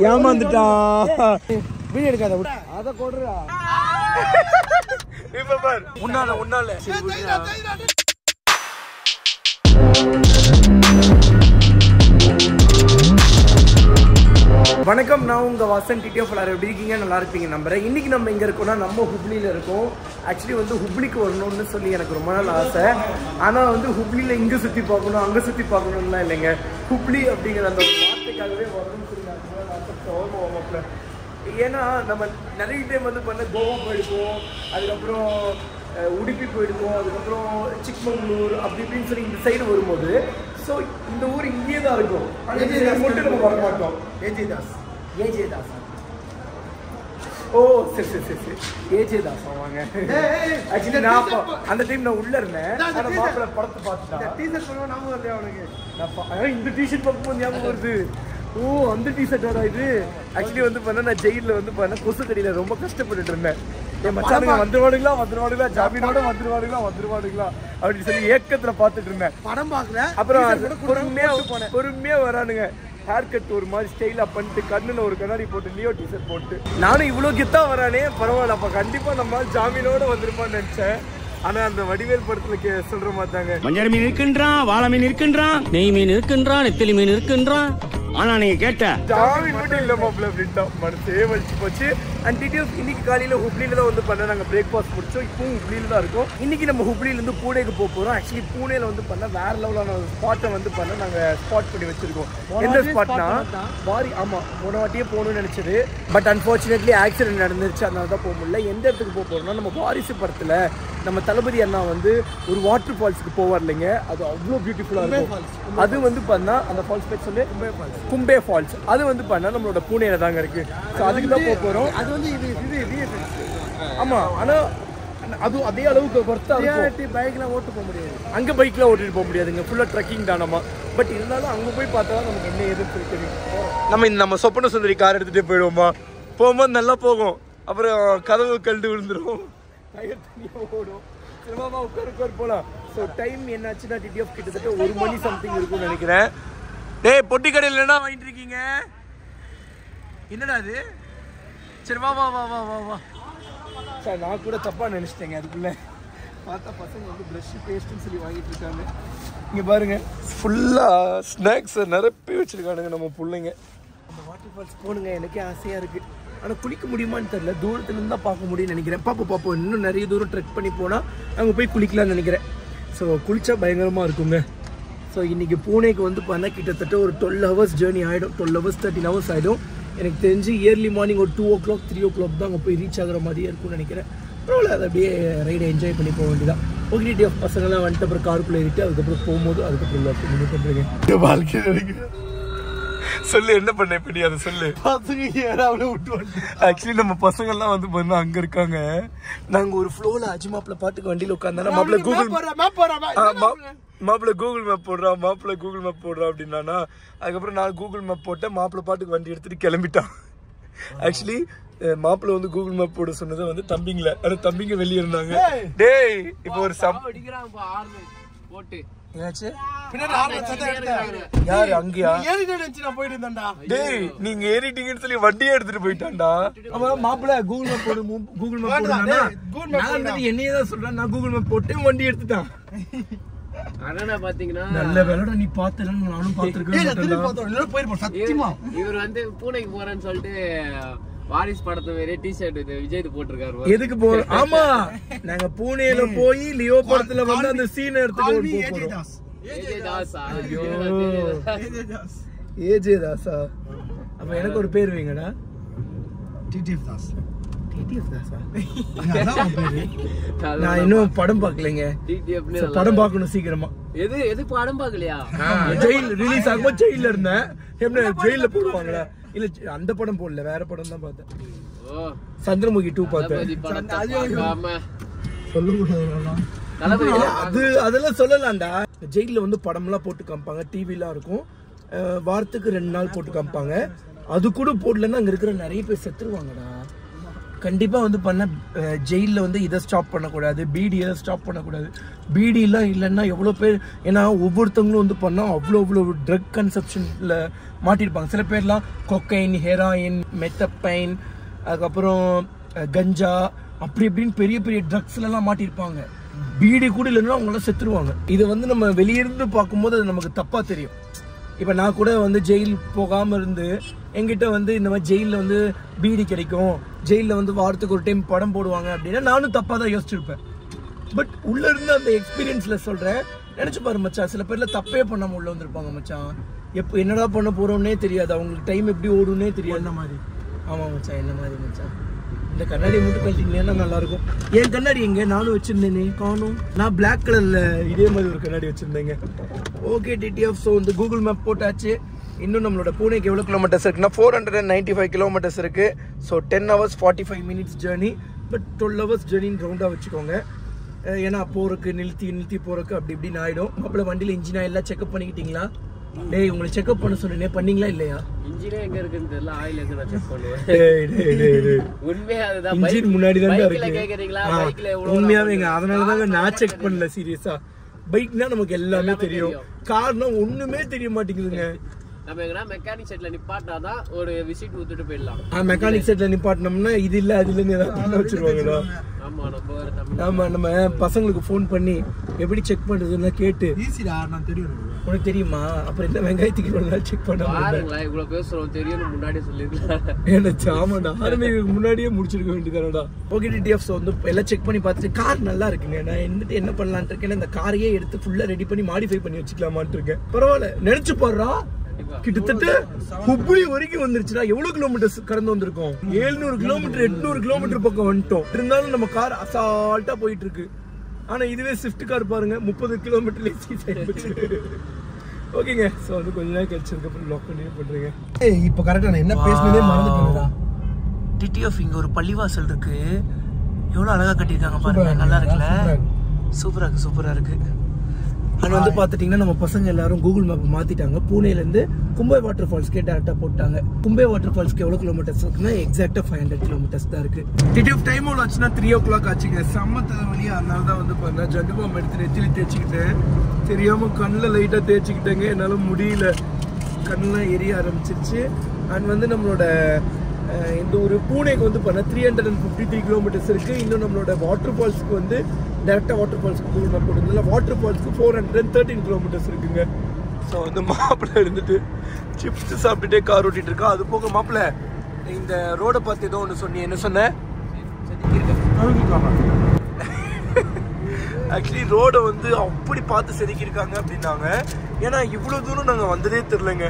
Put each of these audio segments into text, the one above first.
ஏமாந்துட்டான். Video எடுக்காத அத கொடுறா. இப்ப பாரு உன்னால வணக்கம், நான் உங்க வாசன் டிடிஎஃப். எல்லாரும் எப்படி இருக்கீங்க? நல்லா இருப்பீங்க நம்புறேன். இன்னைக்கு நம்ம எங்க இருக்கோம்னா நம்ம ஹுப்ளியில இருக்கோம். ஆக்சுவலி வந்து ஹுப்ளிக்கு வரணும்னு சொல்லி எனக்கு ரொம்ப நாள் ஆசை. ஆனா வந்து ஹுப்ளியில இங்க சுத்தி பார்க்கணும் அங்க சுத்தி பார்க்கணும்லாம் இல்லைங்க. ஹுப்ளி அப்படிங்கிற அந்த வார்த்தைக்காகவே வரணும்னு சொல்லி நான் ஏன்னா நம்ம நிறைய டைம் வந்து பண்ண கோவா போயிருக்கோம், அதுக்கப்புறம் உடுப்பி போயிருக்கோம், அதுக்கப்புறம் சிக்மங்களூர் அப்படி இப்படின்னு சொல்லி இந்த சைடு வரும்போது ஸோ இந்த ஊர் இங்கேயே தான் இருக்கும். மட்டும் நம்ம வர மாட்டோம். ஏஜே தாஸ் ஓ சரி ஏஜே தாஸ் வாங்க. ஆக்சுவலி நான் அந்த டைம் நான் உள்ள இருந்தேன். மாப்பிள்ள படத்தை பார்த்துட்டேன். டீஷர்ட் பண்ணுவோம் ஞாபகம் வருது அவனுக்கு. இந்த டிஷர்ட் பார்க்கும்போது ஞாபகம் வருது. ஓ அந்த டிஷர்ட்டோட இது. ஆக்சுவலி வந்து பண்ண நான் ஜெயிலில் வந்து பண்ண கொசு கடியில் ரொம்ப கஷ்டப்பட்டுட்டு இருந்தேன். என் மச்சானுங்க வந்துருவானுங்களா ஜாமீனோட வந்துருவானுங்களா அப்படின்னு சொல்லி ஏக்கத்துல பாத்துட்டு இருந்தேன். படம் பார்க்கல. அப்புறம் பொறுமையா வரானுங்க. ஹேர் கட் ஒரு மாதிரி ஸ்டைலா பண்ணிட்டு கண்ணுல ஒரு கண்ணாடி போட்டு லியோ டிஷர்ட் போட்டு நானும் இவ்வளவு கித்தா வரானே பரவாயில்ல, அப்ப கண்டிப்பா நம்ம ஜாமீனோட வந்திருப்பான்னு நினைச்சேன். ஆனா அந்த வடிவேல் படத்துல சொல்ற மாட்டாங்க, மஞ்சள் மீன் இருக்கின்றான், வாழை மீன் இருக்கின்றான், நெய் மீன் இருக்கின்றான், நெத்திலி மீன் இருக்கின்றான். ஆனா நீங்க கேட்ட ஜாமீன் மட்டும் இல்ல மாப்பிள்ள அப்படின்ட்டா. மனசே வலிச்சு போச்சு. அண்ட் டிடிஎஃப் இன்னைக்கு காலையில ஹுப்ளியில தான் வந்து பண்ண நாங்க பிரேக்ஃபாஸ்ட் முடிச்சோம். இப்பவும் ஹுப்ளியில தான் இருக்கோம். இன்னைக்கு நம்ம ஹுப்ளியில இருந்து பூனேக்கு போறோம். ஆக்சுவலி பூனேல வந்து பண்ண வேற லெவலான ஸ்பாட்டை வந்து பண்ண நாங்க ஸ்பாட் பண்ணி வச்சிருக்கோம். எந்த ஸ்பாட்னா பாரி. ஆமா, போன வாட்டியே போகணும்னு நினைச்சது. பட் அன்பார்ச்சுனேட்லி ஆக்சிடென்ட் நடந்துருச்சு, அதனால தான் போக முடியல. எந்த இடத்துக்கு போக போறோம்னா நம்ம வாரிசு படத்துல நம்ம தளபதி அண்ணா வந்து ஒரு வாட்டர் ஃபால்ஸ்க்கு போவார் இல்லைங்க. அது அவ்வளோ பியூட்டிஃபுல்லா இருக்கும். அது வந்து பண்ணா அந்த ஃபால்ஸ் பேர் சொல்லி கும்பே ஃபால்ஸ். அது வந்து பண்ணா நம்மளோட பூனேல தாங்க இருக்கு. ஸோ அதுக்கு தான் போக போறோம். அது வந்து இது ஆமா, ஆனா அது அதே அளவுக்கு வர்த்தா இருக்கும். பைக்லாம் ஓட்டு போக முடியாது, அங்க பைக்லாம் ஓட்டிட்டு போக முடியாதுங்க. ஃபுல்லா ட்ரெக்கிங் தானமா. பட் இருந்தாலும் அங்க போய் பார்த்தா நமக்கு என்ன எதுன்னு தெரியும். நம்ம சொப்பன சுந்தரி கார் எடுத்துட்டு போயிடுவோமா. போகும்போது நல்லா போகும், அப்புறம் கதவு கழுந்து விழுந்துரும், டயர் தனியா ஓடும். சினிமாவா உட்கார் போலாம். ஸோ டைம் என்னாச்சுன்னா டிடிஎஃப் கிட்டத்தட்ட 1 மணி சம்திங் இருக்கும்னு நினைக்கிறேன். டேய் பொட்டி கடையில் என்ன வாங்கிட்டு இருக்கீங்க? என்னடா அது? சரி வா வா வா வா வா வா. சார் நான் கூட தப்பா நினைச்சிட்டேங்க. அதுக்குள்ள பார்த்தா பசங்க வந்து ப்ரஷ் பேஸ்ட்னு சொல்லி வாங்கிட்டு இருக்காங்க. இங்க பாருங்க, ஃபுல்லா ஸ்நாக்ஸ் நிரப்பி வச்சிருக்கானுங்க நம்ம பிள்ளைங்க. அந்த வாட்டர் ஃபால்ஸ் போனுங்க, எனக்கே ஆசையா இருக்கு. ஆனால் குளிக்க முடியுமான்னு தெரியல. தூரத்துலேருந்து தான் பார்க்க முடியும்னு நினைக்கிறேன். பார்ப்போம் இன்னும் நிறைய தூரம் ட்ரெக் பண்ணி போனால் அங்கே போய் குளிக்கலாம்னு நினைக்கிறேன். ஸோ குளிச்சா பயங்கரமாக இருக்குங்க. ஸோ இன்றைக்கி பூனேக்கு வந்து பண்ண கிட்டத்தட்ட ஒரு 12 hours ஜேர்னி ஆகிடும். 12 hours 13 hours ஆகிடும். எனக்கு தெரிஞ்சு இயர்லி மார்னிங் ஒரு 2 o'clock 3 o'clock தான் அங்கே போய் ரீச் ஆகிற மாதிரியே இருக்கும்னு நினைக்கிறேன். பரவாயில்ல, அதை அப்படியே ரைடை என்ஜாய் பண்ணி போக வேண்டியதான். ஓகே பசங்கள்லாம் வந்துட்டு அப்புறம் காருக்குள்ளே ஏறிட்டு அதுக்கப்புறம் போகும்போது அதுக்கப்புறம் பண்ணுறீங்க வாழ்க்கை சொல்லு. என்ன பண்ண இப்படி அதை சொல்லு. ஆக்சுவலி நம்ம பசங்கள்லாம் வந்து பண்ண அங்க இருக்காங்க. நாங்க ஒரு ஃப்ளோல அஜிமாப்ல பாட்டுக்கு வண்டியில உட்கார்ந்தா மாப்பிள்ள கூகுள் மேப் போடுறா அப்படின்னா, அதுக்கப்புறம் நான் கூகுள் மேப் போட்டேன். மாப்பிள்ள பாட்டுக்கு வண்டி எடுத்துட்டு கிளம்பிட்டான். ஆக்சுவலி மாப்பிள்ள வந்து கூகுள் மேப் போட சொன்னது வந்து தம்பிங்கள, ஆனா தம்பிங்க வெளியே இருந்தாங்க. டேய் இப்போ ஒரு நீங்க ஏறிட்டீங்கன்னு சொல்லி வண்டியே எடுத்துட்டு போயிட்டான்டா. மாப்பிள்ள கூகுள் மேப் போடு, கூகுள் மேப் போடு. என்னையதான் சொல்றேன், நான் கூகுள் மேப் போட்டு வண்டி எடுத்துட்டான். நல்ல வேலைடா நீ பார்த்தல, நானும் பார்த்திருக்கேன். சத்தியமா இவர் வந்து பூனைக்கு போறேன்னு சொல்லிட்டு வாரிஸ் படத்தை வேற டி-ஷர்ட் விஜய் போட்டிருக்காரு. எதுக்கு போறோம்? ஆமா, நாங்க பூனேல போய் லியோ படத்துல வந்து அந்த சீன் எடுத்துட்டு ஏஜே தாஸா. அப்ப எனக்கு ஒரு பேர் வைங்கடா. டிடிஎஃப் தாஸ். நான் இன்னும் படம் பார்க்கலைங்க. படம் பார்க்கணும் சீக்கிரமா. எது படம் பார்க்கலையா? ஜெயில் ரிலீஸ் ஆகும்போது ஜெயில இருந்தேன். என்ன ஜெயில போடுவாங்களா? இல்ல அந்த படம் போடல, வேற படம் தான் பார்த்தேன். சந்திரமுகி 2 பார்த்தேன். அதெல்லாம் சொல்லலாம்டா. ஜெயில வந்து படம் எல்லாம் போட்டு காமிப்பாங்க, டிவிலாம் இருக்கும். வாரத்துக்கு 2 நாள் போட்டு காமிப்பாங்க. அது கூட போடலன்னா அங்க இருக்கிற நிறைய பேர் செத்துருவாங்கடா. கண்டிப்பாக வந்து பண்ண ஜெயிலில் வந்து இதை ஸ்டாப் பண்ணக்கூடாது, பீடியை ஸ்டாப் பண்ணக்கூடாது. பீடியெலாம் இல்லைன்னா எவ்வளோ பேர், ஏன்னா ஒவ்வொருத்தவங்களும் வந்து பண்ணால் அவ்வளோ ட்ரக் கன்சப்ஷனில் மாட்டியிருப்பாங்க. சில பேர்லாம் கொக்கைன், ஹெராயின், மெத்தப்பைன், அதுக்கப்புறம் கஞ்சா, அப்படி இப்படின்னு பெரிய பெரிய ட்ரக்ஸ்லாம் மாட்டியிருப்பாங்க. பீடி கூட இல்லைன்னா அவங்களாம் செத்துருவாங்க. இதை வந்து நம்ம வெளியிருந்து பார்க்கும்போது அது நமக்கு தப்பாக தெரியும். இப்போ நான் கூட வந்து ஜெயில் போகாமல் இருந்து என்கிட்ட வந்து இந்த மாதிரி ஜெயிலில் வந்து பீடி கிடைக்கும், ஜெயிலில் வந்து வாரத்துக்கு ஒரு டைம் படம் போடுவாங்க அப்படின்னா நானும் தப்பாக தான் யோசிச்சிருப்பேன். பட் உள்ளே இருந்து அந்த எக்ஸ்பீரியன்ஸில் சொல்கிறேன், நினச்சி பாரு மச்சான், சில பேரில் தப்பே பண்ணாமல் உள்ளே வந்திருப்பாங்க மச்சான். எப்போ என்னடா பண்ண போகிறோன்னே தெரியாது, அவங்களுக்கு டைம் எப்படி ஓடுன்னே தெரியாது. என்ன மாதிரி? ஆமாம் மச்சான், என்ன மாதிரி மச்சான். இந்த கண்ணாடி மட்டும் கழட்டிங்கன்னா நல்லாயிருக்கும். என் கண்ணாடி எங்கே? நானும் வச்சுருந்தேனே, காணும். நான் பிளாக் கலரில் இதே மாதிரி ஒரு கண்ணாடி வச்சுருந்தேங்க. Okay TTF. ஸோ இந்த கூகுள் மேப் போட்டாச்சு. இன்னும் நம்மளோட பூனேக்கு எவ்வளோ கிலோமீட்டர்ஸ் இருக்குன்னா 495 கிலோமீட்டர்ஸ் இருக்குது. So 10 hours 45 minutes journey. But 12 hours ஜேர்னின்னு ரவுண்டாக வச்சுக்கோங்க. ஏன்னா போகிறக்கு நிறுத்தி போகிறக்கு அப்படி இப்படின்னு ஆகிடும். அப்புறம் வண்டியில் இன்ஜின் ஆயிலாம் செக்அப் பண்ணிக்கிட்டீங்களா? டேய் உங்களை செக்அப் பண்ண சொன்னே, பண்ணீங்களா இல்லையா? இன்ஜினே எங்க இருக்குன்னு தெரியல, ஆயில் எங்க நான் செக் பண்ணுவேன். உண்மையா அதுதான், இன்ஜின் முன்னாடி தான் பைக்ல கேக்குறீங்களா? பைக்ல எவ்வளவு உண்மையாவேங்க, அதனால தாங்க நான் செக் பண்ணல சீரியஸா. பைக்னா நமக்கு எல்லாமே தெரியும், கார்னா ஒண்ணுமே தெரிய மாட்டேங்குதுங்க. நம்ம எங்கனா மெக்கானிக் செட்ல நிப்பாட்டாதான் ஒரு விசிட் ஊத்திட்டு போயிடலாம். மெக்கானிக் செட்ல நிப்பாட்டினோம்னா இது இல்ல அது இல்லன்னு ஏதாவது பண்ண வச்சிருவாங்களா? ஆமா, நம்ம பசங்களுக்கு ஃபோன் பண்ணி எப்படி செக் பண்றதுன்னா கேட்டு, ஈஸிடா நான் தெரியும், உனக்கு தெரியுமா? அப்புறம் என்ன வெங்காயத்துக்கு இவ்வளவு செக் பண்ண பாருங்களா, இவ்வளவு பேசுறோம் தெரியும்னு முன்னாடியே சொல்லிருக்கலாம். எனக்கு ஆமாடா, ஆரம்பிக்கு முன்னாடியே முடிச்சிருக்க வேண்டியதானடா. Okay TTF. ஸோ வந்து எல்லாம் செக் பண்ணி பார்த்துட்டு கார் நல்லா இருக்குங்க. நான் வந்துட்டு என்ன பண்ணலான்ட்டு இருக்கேன்னா இந்த காரையே எடுத்து ஃபுல்லா ரெடி பண்ணி மாடிஃபை பண்ணி வச்சுக்கலாமான்ட்டு இருக்கேன். பரவாயில்ல, நினைச்சு பாடுறா, கிட்டத்தட்ட ஹுப்ளி வரைக்கும் வந்துருச்சுன்னா எவ்வளவு கிலோமீட்டர்ஸ் கடந்து வந்திருக்கோம்? 700 கிலோமீட்டர் 800 கிலோமீட்டர் பக்கம் வந்துட்டோம். இருந்தாலும் நம்ம கார் அசால்ட்டா போயிட்டு இருக்கு. ஆனா இதுவே ஸ்விஃப்ட் கார் பாருங்க 30 கிலோமீட்டர்ல ஓகேங்க. ஸோ வந்து கொஞ்ச நேரம் கழிச்சதுக்கு அப்புறம் லாக் பண்ணி பண்றீங்க. இப்போ கரெக்டா நான் என்ன பேசினதே மறந்துட்டேன்டா. டிடிஎஃப் இங்க ஒரு பள்ளிவாசல் இருக்கு, எவ்வளவு அழகா கட்டியிருக்காங்க பாருங்க, நல்லா இருக்குல்ல? சூப்பரா இருக்கு. அங்கே வந்து பார்த்துட்டிங்கன்னா நம்ம பசங்க எல்லாரும் கூகுள் மேப் மாற்றிட்டாங்க. பூனேலேருந்து கும்பை வாட்டர் ஃபால்ஸ்க்கே டேரெக்டாக போட்டாங்க. கும்பை வாட்டர் ஃபால்ஸ்க்கு எவ்வளோ கிலோமீட்டர்ஸ் இருக்குன்னா எக்ஸாக்டாக 500 கிலோமீட்டர்ஸ் தான் இருக்குது. டிடிஎஃப் டைம் எவ்வளோ ஆச்சுன்னா 3 o'clock ஆச்சுங்க. செம்ம தலைவலி, அதனால தான் வந்து பார்த்தா ஜண்டு பாம்பு எடுத்து நெத்தியில் தேய்ச்சிக்கிட்டேன். தெரியாமல் கண்ணில் லைட்டாக தேய்ச்சிக்கிட்டேங்க, என்னால் முடியல, கண்ணெலாம் எரிய ஆரம்பிச்சிருச்சு. அண்ட் வந்து நம்மளோட இந்த ஒரு பூனேக்கு வந்து பண்ண 353 கிலோமீட்டர்ஸ் இருக்குது. இன்னும் நம்மளோட வாட்டர் ஃபால்ஸ்க்கு வந்து டேரெக்டாக வாட்டர் ஃபால்ஸ்க்கு கூகுள் மேப் போடுறதுல வாட்டர் ஃபால்ஸ்க்கு 413 கிலோமீட்டர்ஸ் இருக்குங்க. ஸோ வந்து மாப்பிள்ளை இருந்துட்டு சிப்ஸ் சாப்பிட்டுட்டே கார் ஓட்டிகிட்டு இருக்கா. அது போக மாப்பிள்ளை இந்த ரோடை பார்த்து ஏதோ ஒன்று சொன்னி, என்ன சொன்ன? ஆக்சுவலி ரோடை வந்து அப்படி பார்த்து செதுக்கியிருக்காங்க அப்படின்னாங்க. ஏன்னா இவ்வளோ தூரம் நாங்கள் வந்ததே தெரிலங்க.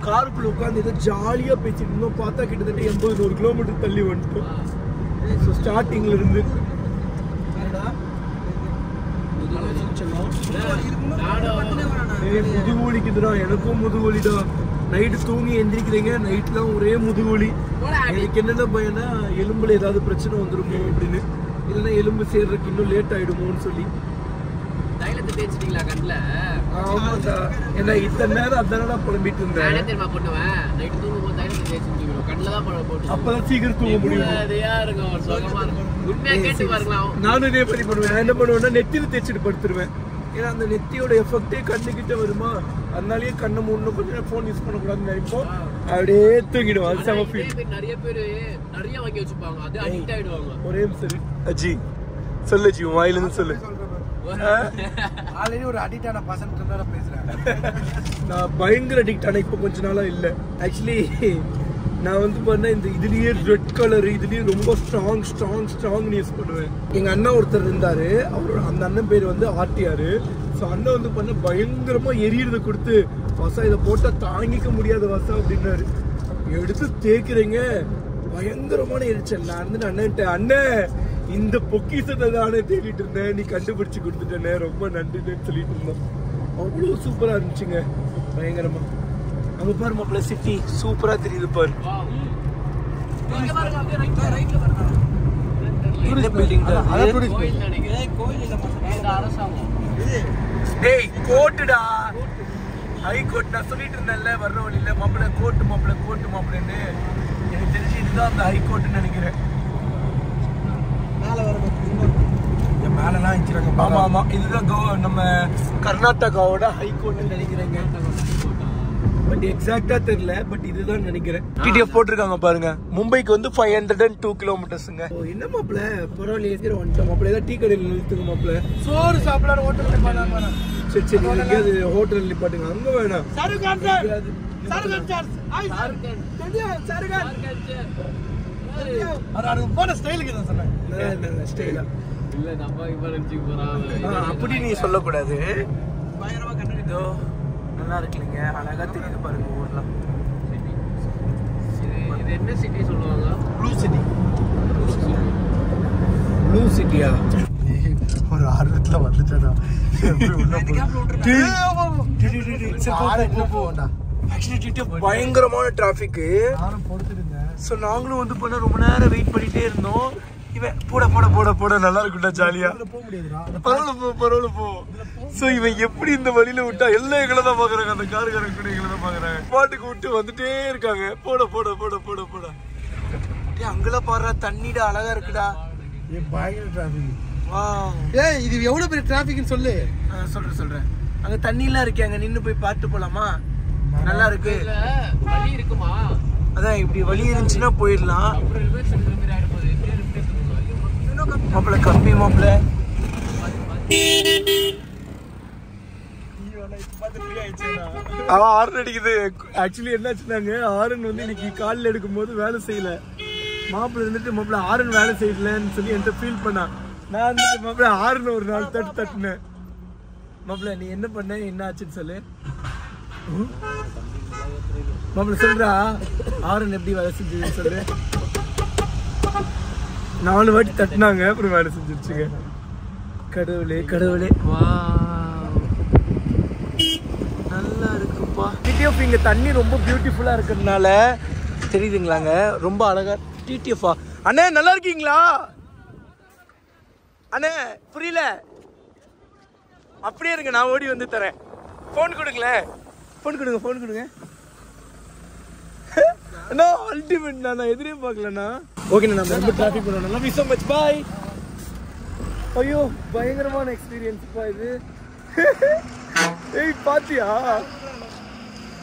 காருக்குள்ள உட்காந்து ஏதோ ஜாலியாக பேசிட்டு இருந்தோம், பார்த்தா கிட்டத்தட்ட 80-100 கிலோமீட்டர் தள்ளி வந்துட்டோம். ஸோ ஸ்டார்டிங்ல இருந்து முதுகுவலிக்குதுடா, எனக்கும் முதுகுவலிடா. நைட்டு தூங்கி எந்திரிக்கிறீங்க, நைட்லாம் ஒரே முதுகுவலி. எனக்கு என்னென்ன பயனா எலும்புல ஏதாவது பிரச்சனை வந்துருமோ அப்படின்னு, இல்லைன்னா எலும்பு சேர்றதுக்கு இன்னும் லேட் ஆயிடுமோன்னு சொல்லி. ஆமாண்டா, ஏன்னா இத்தனை நேரம் அதானடா புலம்பிட்டு இருந்தேன். அப்பதான் சீக்கிரம் தூங்க முடியும். நானும் இதே மாதிரி பண்ணுவேன். நான் என்ன பண்ணுவேன்னா நெத்தியில தேய்ச்சிட்டு படுத்துருவேன். ஏன்னா அந்த நெத்தியோட எஃபெக்டே கண்ணுக்கிட்ட வருமா, அதனாலயே கண்ணை மூணு கொஞ்சம் போன் யூஸ் பண்ணக்கூடாதுன்னு நினைப்போம். அப்படியே தூங்கிடுவோம். அது செம ஃபீல். நிறைய பேர் நிறைய வாங்கி வச்சுப்பாங்க, அது அடிக்ட் ஆயிடுவாங்க. ஒரே சரி அஜி சொல்லு ஜி, வாயிலிருந்து சொல்லு. ஆல்ரெடி ஒரு அடிக்டான பர்சன்ட் பேசுறேன். நான் பயங்கர அடிக்டான இப்போ கொஞ்ச நாளா இல்லை. ஆக்சுவலி நான் வந்து பண்ண இந்த இதுலயே ரெட் கலர் இதுலயே ரொம்ப ஸ்ட்ராங் யூஸ் பண்ணுவேன். எங்க அண்ணா ஒருத்தர் இருந்தாரு, அவரோட அந்த அண்ணன் பேர் வந்து ஆர்டிஆர். ஸோ அண்ணன் வந்து பண்ண பயங்கரமா எரியறதை கொடுத்து, வசா இதை போட்டா தாங்கிக்க முடியாத வசா அப்படின்னாரு. எடுத்து தேய்க்கிறேங்க, பயங்கரமான எரிச்சல். நான் வந்து அண்ணன்ட்ட, அண்ணன் இந்த பொக்கிஷத்தை தானே தேடிட்டு இருந்தேன், நீ கண்டுபிடிச்சு கொடுத்துட்டேனே, ரொம்ப நன்றின்னு சொல்லிட்டு இருந்தோம். அவ்வளோ சூப்பரா இருந்துச்சுங்க, பயங்கரமா. அங்க பாரு மாப்பிள்ள, சிட்டி சூப்பரா தெரியுது பாரு. கோட்டுடா, ஹை கோட். நான் சொல்லிட்டு இருந்தேன்ல வர்ற வழியில, மாப்பிள்ள கோட்டு மாப்பிள்ளன்னு. எனக்கு தெரிஞ்சு இதுதான் அந்த ஹை கோட்டுன்னு நினைக்கிறேன். ஆயிடுறாங்க. ஆமா ஆமா, இதுதான் நம்ம கர்நாடகாவோட ஹைகோர்ட் நினைக்கிறேங்க. பட் எக்ஸாக்டா தெரியல, பட் இதுதான் நினைக்கிறேன். டிடிஎஃப் போட்டிருக்காங்க பாருங்க. மும்பைக்கு வந்து 502 கிலோமீட்டர்ஸுங்க. என்ன மாப்பிள்ள பரவாயில்ல, எதிர வந்துட்டோம் மாப்பிள்ள. ஏதாவது டீ கடையில் நிறுத்துங்க மாப்பிள்ள. சோறு சாப்பிடலாம் ஹோட்டல் பண்ணலாம். சரி சரி, எங்கேயாவது ஹோட்டல் நிப்பாட்டுங்க. அங்க வேணாம். சருகான் சார், சருகான் சார், ஹாய் சருகான், சருகான். அது போன ஸ்டைலுக்கு தான் சொன்னேன். நல்ல ஸ்டைலா இல்ல நம்ம இப்ப நினைச்சு போறான். அப்படி நீ சொல்லக்கூடாது. பயங்கரமா கண்டுதோ நல்லா இருக்குங்க. அழகா தெரியுது பாருங்க ஊர்லாம். இது என்ன சிட்டி சொல்லுவாங்க? Blue city. ப்ளூ சிட்டியா? ஒரு ஆர்வத்துல வந்துட்டேனா. பயங்கரமான டிராபிக். நானும் பொறுத்துருந்தேன். ஸோ நாங்களும் வந்து பண்ண ரொம்ப நேரம் வெயிட் பண்ணிட்டே இருந்தோம். இவன் போட போட போட போட நல்லா இருக்கும்டா ஜாலியா. போக முடியாதுடா. பரவாயில்ல போ. ஸோ இவன் எப்படி இந்த வழியில விட்டா எல்லாம் எங்களை தான் பாக்குறாங்க. அந்த காருக்காரங்க கூட எங்களை தான் பாக்குறாங்க. பாட்டுக்கு விட்டு வந்துட்டே இருக்காங்க. போட போட போட போட போட. அங்கெல்லாம் பாடுறா, தண்ணிடா அழகா இருக்குடா. பயங்கர டிராபிக். வா, ஏய் இது எவ்வளவு பெரிய டிராபிக்னு சொல்லு. சொல்றேன். அங்க தண்ணி எல்லாம் இருக்கு. அங்க நின்னு போய் பார்த்து போலாமா? நல்லா இருக்கு. வழி இருக்குமா? அதான் இப்படி வழி இருந்துச்சுன்னா போயிடலாம். மாப்பிள்ள கம்மி மாப்பிள்ள. அவன் ஹார்ன் அடிக்குது. ஆக்சுவலி என்னாச்சுனாங்க, ஹாரன் வந்து இன்னைக்கு காலில் எடுக்கும் போது வேலை செய்யல. மாப்பிள்ள இருந்துட்டு மாப்பிள்ள ஹாரன் வேலை செய்யலன்னு சொல்லி என்கிட்ட ஃபீல் பண்ணான். நான் வந்துட்டு மாப்பிள்ள ஹாரன் ஒரு நாள் தட்டுனேன். மாப்பிள்ள நீ என்ன பண்ண, என்ன ஆச்சுன்னு சொல்லு. மாப்பிள்ள சொல்றா, ஹாரன் எப்படி வேலை செஞ்சதுன்னு சொல்லு. 4 வாட்டி தட்டினாங்க, அப்புறம் வேலை செஞ்சிருச்சுங்க. கடவுளே கடவுளே. வா, நல்லா இருக்குப்பா. டிடிஎஃப் இங்க தண்ணி ரொம்ப பியூட்டிஃபுல்லா இருக்கிறதுனால தெரியுதுங்களாங்க, ரொம்ப அழகா. டிடிஎஃபா அண்ணே, நல்லா இருக்கீங்களா அண்ணே? புரியல. அப்படியே இருங்க, நான் ஓடி வந்து தரேன். போன் கொடுங்களேன். போன் கொடுங்க. அண்ணா அல்டிமேட். நான் எதிரே பார்க்கலண்ணா. ஓகேண்ணா, நம்ம ரொம்ப டிராஃபிக் பண்ணணும். Love you so much. பாய். ஐயோ பயங்கரமான எக்ஸ்பீரியன்ஸ்ப்பா இது. ஏய் பாத்தியா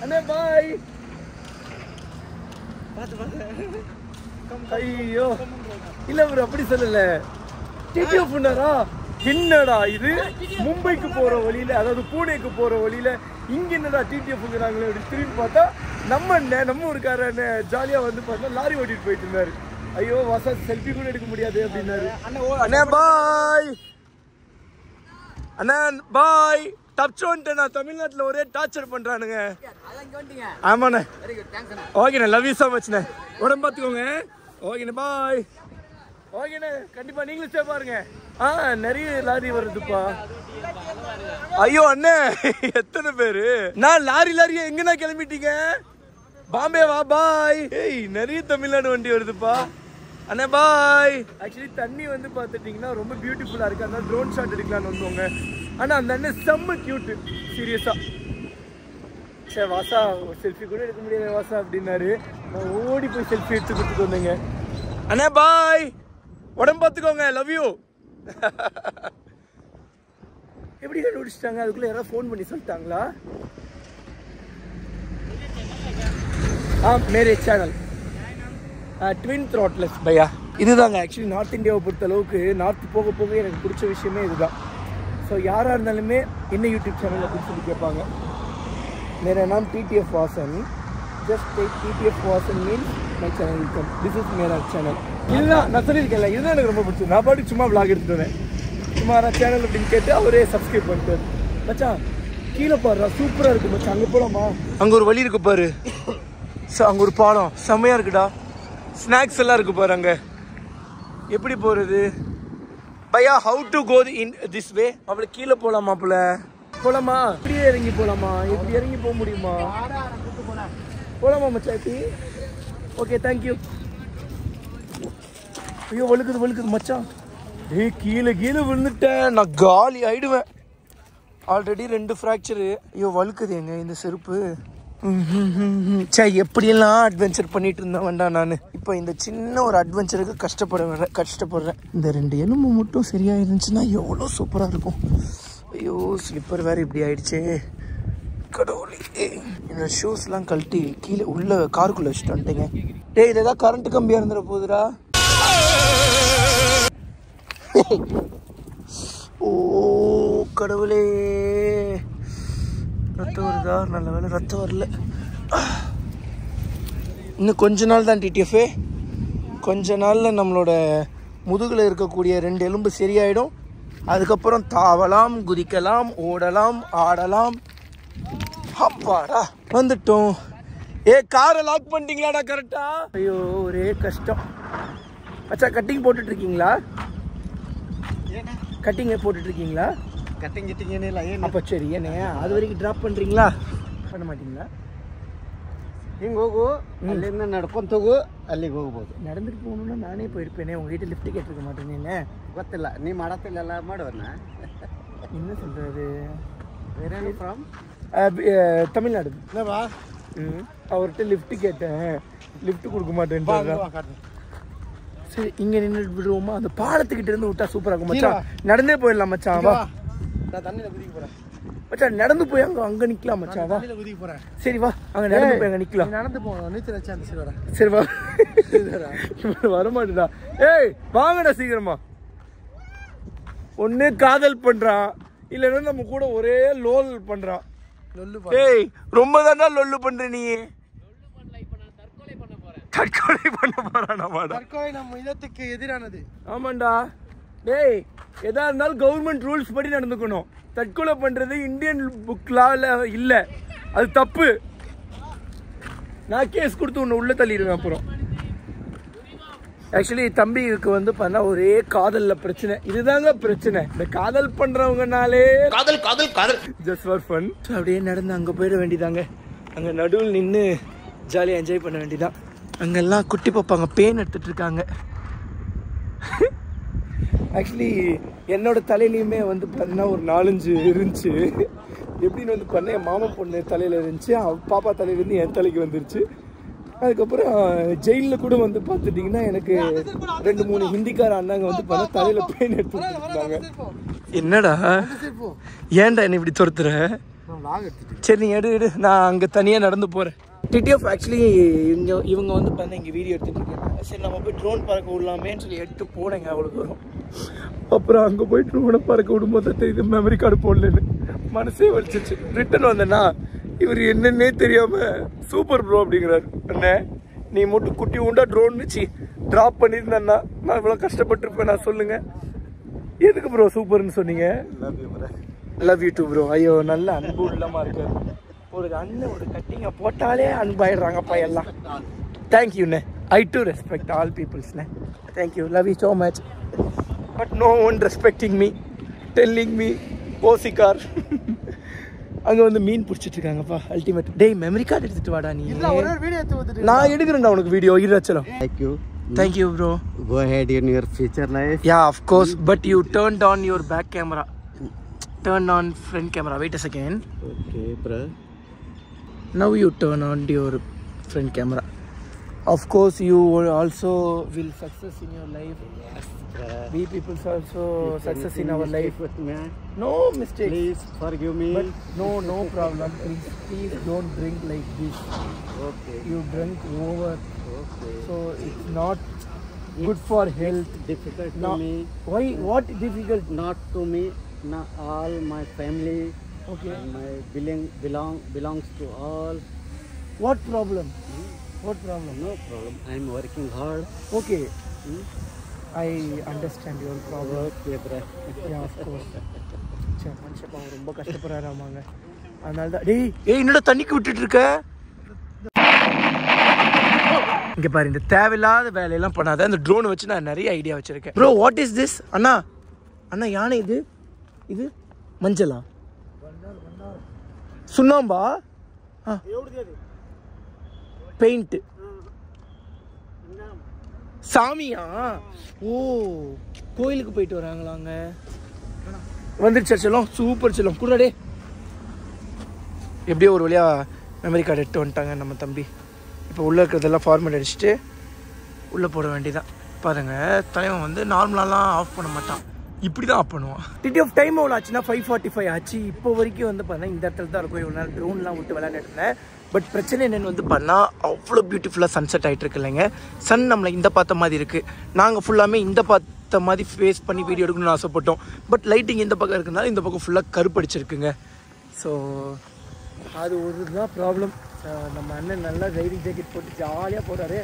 அண்ணே? பாய். ஐயோ இல்ல ப்ரோ, அப்படி சொல்லல. டிடிஎஃப் பண்ணாரா? என்னடா இது, மும்பைக்கு போற வழியில, அதாவது பூனேக்கு போற வழியில இங்க என்னடா டிடிஎஃப்ங்கிறாங்களே அப்படி திரும்பி பார்த்தா நம்ம ஊருக்கார ஜாலியா வந்து பார்த்தா லாரி ஓட்டிட்டு போயிட்டு இருந்தாரு. ஐயோ வாசா, செல்ஃபி கூட எடுக்க முடியாது அப்படின்னாரு. அண்ணா பாய். அண்ணா பாய். தப்பிச்சோன்ட்டு நான் தமிழ்நாட்டில் ஒரே டார்ச்சர் பண்றானுங்க. ஆமாண்ணே. ஓகேண்ணே, லவ் யூ so muchண்ணே. உடம்பு பார்த்துக்கோங்க. ஓகேண்ணே, பாய். ஓகேண்ணே, கண்டிப்பா நீங்களும் சேஃபா பாருங்க. நிறைய லாரி வருதுப்பா. ஐயோ அண்ணே, எத்தனை பேரு? நான் லாரியா எங்கண்ணா கிளம்பிட்டீங்க? பாம்பே வா. பாய். ஏய் நிறைய தமிழ்நாடு வண்டி வருதுப்பா. அண்ணே பாய். ஆக்சுவலி தண்ணி வந்து பார்த்துட்டீங்கன்னா ரொம்ப பியூட்டிஃபுல்லா இருக்கு. அதனால ட்ரோன் ஷாட் எடுக்கலாம்னு வந்தோங்க. ஆனா அந்த அண்ணன் செம்ம கியூட், சீரியஸா. சரி வாசா, செல்ஃபி கூட எடுக்க முடியாது வாசா அப்படின்னாரு. நான் ஓடி போய் செல்ஃபி எடுத்து கொடுத்துட்டு வந்தேங்க. அண்ணே பாய். உடம்பு பார்த்துக்கோங்க. Love you. எப்படி கண்டுபிடிச்சிட்டாங்க? அதுக்குள்ள யாராவது ஃபோன் பண்ணி சொல்லிட்டாங்களா? மேரே சேனல் ட்வின் த்ராட்லெஸ் பையா. இதுதாங்க ஆக்சுவலி நார்த் இந்தியாவை பொறுத்த அளவுக்கு, நார்த் போக போக எனக்கு பிடிச்ச விஷயமே இதுதான். ஸோ யாராக இருந்தாலுமே என்ன யூடியூப் சேனல் அப்படின்னு சொல்லி கேட்பாங்க. मेरा नाम TTF Vasan. Just take TTF Vasan means my channel will come. This is मेरा channel. இதுதான் நான் சொல்லியிருக்கேன்ல, இதுதான் எனக்கு ரொம்ப பிடிச்சது. நான் பாட்டுக்கு சும்மா vlog எடுத்துட்டு வரேன். சும்மா சேனல் அப்படின்னு கேட்டு அவரே சப்ஸ்கிரைப் பண்ணிட்டு. மச்சான் கீழே பாருடா, சூப்பராக இருக்கு மச்சான். அங்கே போகலாமா? அங்கே ஒரு வழி இருக்கு பாரு. அங்கே ஒரு பாலம் செம்மையாக இருக்குடா. ஸ்நாக்ஸ் எல்லாம் இருக்கு பாரு. அங்கே எப்படி போகிறது பையா? How to go in this way? அப்படி கீழே போகலாமாப்புல? போலாமா? இப்படியே இறங்கி போலாமா? இப்படி இறங்கி போக முடியுமா? போலாமா மச்சாட்டி? Okay thank you. ஐயோ வழுக்குது மச்சான். ஏய் கீழே விழுந்துட்டேன், நான் காலி ஆயிடுவேன். Already 2 fracture. ஐயோ வழுக்குது எங்க இந்த செருப்பு. சே எப்படியெல்லாம் அட்வென்ச்சர் பண்ணிட்டு இருந்தேன் வேண்டாம் நான். இப்போ இந்த சின்ன ஒரு அட்வென்ச்சருக்கு கஷ்டப்படுறேன். இந்த 2 எலும்பு மட்டும் சரியா இருந்துச்சுன்னா எவ்வளோ சூப்பராக இருக்கும். ஐயோ ஸ்லிப்பர் வேறு இப்படி ஆயிடுச்சே கடவுளே. இந்த ஷூஸ்லாம் கழட்டி கீழே உள்ள காருக்குள்ளே வச்சுட்டு வந்துட்டேங்க. டேய் இது ஏதாவது கரண்ட் கம்பியாக இருந்துட போகுதுடா. ஓ கடவுளே ரத்தம் வருதா? நல்ல வேலை ரத்தம் வரல. இன்னும் கொஞ்ச நாள் தான் டிடிஎஃப். கொஞ்ச நாளில் நம்மளோட முதுகில் இருக்கக்கூடிய 2 எலும்பு சரியாயிடும். அதுக்கப்புறம் தாவலாம், குதிக்கலாம், ஓடலாம், ஆடலாம். அப்பாடா வந்துட்டோம். காரை லாக் பண்ணிட்டீங்களாடா கரெக்டா? ஐயோ ஒரே கஷ்டம். அச்சா கட்டிங் போட்டுட்டு இருக்கீங்களா? கட்டிங் போட்டுட்டு இருக்கீங்களா? ಕಟ್ಟಿಂಗ್ ಗಿಟ್ಟಿಂಗ್ ಏನಿಲ್ಲ ಏನು அப்போ சரி ஏண்ணே அது வரைக்கும் ட்ராப் பண்ணுறீங்களா? பண்ண ಮಾಟೀங்களா? ಹಿಂಗೆ ಹೋಗು ಅಲ್ಲಿಂದ ನಡ್ಕೊಂತ ಹೋಗು ಅಲ್ಲಿಗೆ ಹೋಗ್ಬೋದು. நடந்துட்டு போகணுன்னா நானே போயிருப்பேனே. உங்ககிட்ட லிஃப்ட் கேட்டிருக்க மாட்டேனே. ಗೊತ್ತಿಲ್ಲ ನೀ ಮಾಡತ್ತಿಲ್ಲ ಮಾಡೋಣ. என்ன சொல்கிறாரு? வேற ஃப்ரம் தமிழ்நாடு. என்னவா? அவர்கிட்ட லிஃப்ட் கேட்டேன், லிஃப்ட் கொடுக்க மாட்டேன்னு. சரி இங்கே நின்றுட்டு விடுவோமா? அந்த பாலத்துக்கிட்ட இருந்து விட்டா சூப்பராக இருக்கும் மச்சான். நடந்தே போயிடலாம் மச்சான். வா நான் தண்ணியில் குதிக்க போகிறேன் மச்சான். நடந்து போய் அங்கே நிற்கலாம் மச்சான். வா குதிக்க போகிறேன். சரி வா அங்கே நடந்து போய் அங்கே நிற்கலாம். நடந்து போகணும். நீச்சல் வச்சு அந்த சரி வரேன். சரி வா. வரமாட்டேடா. ஏய் வாங்கடா சீக்கிரமா. ஒன்று காதல் பண்ணுறான், இல்லைன்னா நம்ம கூட ஒரே லோல் பண்ணுறான். ஏய் ரொம்ப தானே லொல்லு பண்ற நீ. தற்கொலை பண்ண போறானாமாடா? தற்கொலை நம்ம இதத்துக்கு எதிரானது. ஆமாண்டா. டேய் எதா இருந்தாலும் கவர்மெண்ட் ரூல்ஸ் படி நடந்துக்கணும். தற்கொலை பண்றது இந்தியன் புக் லால இல்ல, அது தப்பு. நான் கேஸ் கொடுத்து உன்னை உள்ள தள்ளிடுவேன் அப்புறம். ஆக்சுவலி தம்பிக்கு வந்து பண்ண ஒரே காதல்ல பிரச்சனை. இதுதாங்க பிரச்சனை. இந்த காதல் பண்றவங்கனாலே காதல் காதல் காதல் ஜஸ்ட் ஃபார் ஃபன். அப்படியே நடந்து அங்கே போயிட வேண்டியதாங்க. அங்கே நடுவில் நின்று ஜாலியாக என்ஜாய் பண்ண வேண்டியதான். அங்கெல்லாம் குட்டி பாப்பாங்க பேன் எடுத்துட்டு இருக்காங்க. ஆக்சுவலி என்னோட தலையிலையுமே வந்து பார்த்தீங்கன்னா ஒரு 4-5 இருந்துச்சு. எப்படின்னு வந்து பண்ண என் மாமா பொண்ணு தலையில் இருந்துச்சு, பாப்பா தலையிலேருந்து என் தலைக்கு வந்துருச்சு. அதுக்கப்புறம் ஜெயிலில் கூட வந்து பார்த்துட்டிங்கன்னா எனக்கு 2-3 ஹிந்திக்கார அண்ணாங்க வந்து பண்ண தலையில் பெயின் எடுத்துருந்தாங்க. என்னடா ஏன்டா என்னை இப்படி துரத்துற? சரி நீ எடு, நான் அங்கே தனியாக நடந்து போகிறேன். டிடிஎஃப் ஆக்சுவலி இவங்க வந்து பார்த்தா இங்கே வீடியோ எடுத்துகிட்டு இருக்காங்க. சரி நம்ம போய் ட்ரோன் பறக்க விடலாமேன்னு சொல்லி எடுத்து போனேங்க அவ்வளோ தூரம். அப்புறம் அங்கே போய் ட்ரோனை பறக்க விடும்போது தெரியுது மெமரி கார்டு போடலன்னு. மனசே வலிச்சிச்சு. ரிட்டன் வந்தேன்னா இவர் என்னன்னே தெரியாமல் சூப்பர் ப்ரோ அப்படிங்கிறாரு. அண்ணே நீ மட்டும் குட்டி உண்டா ட்ரோன் வச்சு ட்ராப் பண்ணியிருந்தேன்னா நான் இவ்வளோ கஷ்டப்பட்டுருப்பேன். நான் சொல்லுங்கள் எதுக்கு ப்ரோ சூப்பர்னு சொன்னீங்க? Love you too bro. ஐயோ நல்ல அன்பு உள்ளமாக இருக்காரு. ஒரு அண்ணன் ஒரு கட்டிங்கை போட்டாலே அன்பாயிடுறாங்கப்பா எல்லாம். தேங்க்யூண்ணே. ஐ டு ரெஸ்பெக்ட் ஆல் பீப்புள்ஸ்ண்ணே. Thank you. Love you so much. But no one respecting me, telling me OC car. அங்கே வந்து மீன் பிடிச்சிட்டு இருக்காங்கப்பா. அல்டிமேட். டேய் மெமரி கார்டு எடுத்துட்டு வாடா நீ. நான் எடுக்கிறேன்டா உனக்கு வீடியோ. இருச்சலம். Thank you bro. Go ahead in your future life. Yeah of course, but you turned on your back camera. Turn on front camera. Wait a second. Okay bro. Now you turn on your front camera. Of course you also will success in your life. Yes bro. We people also success in our life. With me. No mistake. Please forgive me. But no problem. Please don't drink like this. Okay. You drink over. Okay. So it's not good for health. Difficult to No. me. Why? What difficult? Not to me. Not all my family. Okay. And my belongs to all. What problem? What problem? No problem. I'm working hard. Okay. I understand your problem. Okay bro. Yeah, of course. சே மனுஷப்பா ரொம்ப கஷ்டப்படுறாராமாங்க. அதனால தான் டேய் என்னடா தண்ணிக்கு விட்டுட்டு இருக்க? இங்கே பாரு இந்த தேவையில்லாத வேலையெல்லாம் பண்ணாத. இந்த ட்ரோனை வச்சு நான் நிறைய ஐடியா வச்சுருக்கேன். Bro what is this? அண்ணா யானை இது மஞ்சளா? சுண்ணாம்பா? பெயிண்ட் சாமியா? ஓ கோயிலுக்கு போயிட்டு வராங்களாங்க. வந்துருச்சா செல்லம்? சூப்பர் செல்லம். குடாடே எப்படியோ ஒரு வழியா மெமரி கார்டு எடுத்து வந்துட்டாங்க நம்ம தம்பி. இப்போ உள்ளே இருக்கிறதெல்லாம் ஃபார்மேட் அடிச்சுட்டு உள்ளே போட வேண்டியதான். பாருங்கள், தலைவன் வந்து நார்மலாலாம் ஆஃப் பண்ண மாட்டான், இப்படி தான் ஆஃப் பண்ணுவான். டிடிஎஃப் டைம் எவ்வளோ ஆச்சுன்னா 5:45 ஆச்சு. இப்போ வரைக்கும் வந்து பார்த்தா இந்த இடத்துல தான் இருக்கும். இவ்வளோ நேரம் ட்ரோன்லாம் விட்டு விளையாண்டுட்டு இருந்தேன். பட் பிரச்சனை என்னென்னு வந்து பண்ணால் அவ்வளோ பியூட்டிஃபுல்லாக சன்செட் ஆகிட்டு இருக்கு இல்லைங்க. சன் நம்மளை இந்த பார்த்த மாதிரி இருக்குது. நாங்கள் ஃபுல்லாமே இந்த பார்த்த மாதிரி ஃபேஸ் பண்ணி வீடியோ எடுக்கணும்னு ஆசைப்பட்டோம். பட் லைட்டிங் இந்த பக்கம் இருக்கிறதுனால இந்த பக்கம் ஃபுல்லாக கருப்படிச்சிருக்குங்க. ஸோ அது ஒரு தான் ப்ராப்ளம். நம்ம அண்ணன் நல்லா ரைடிங் ஜாக்கெட் போட்டு ஜாலியாக போகிறாரு,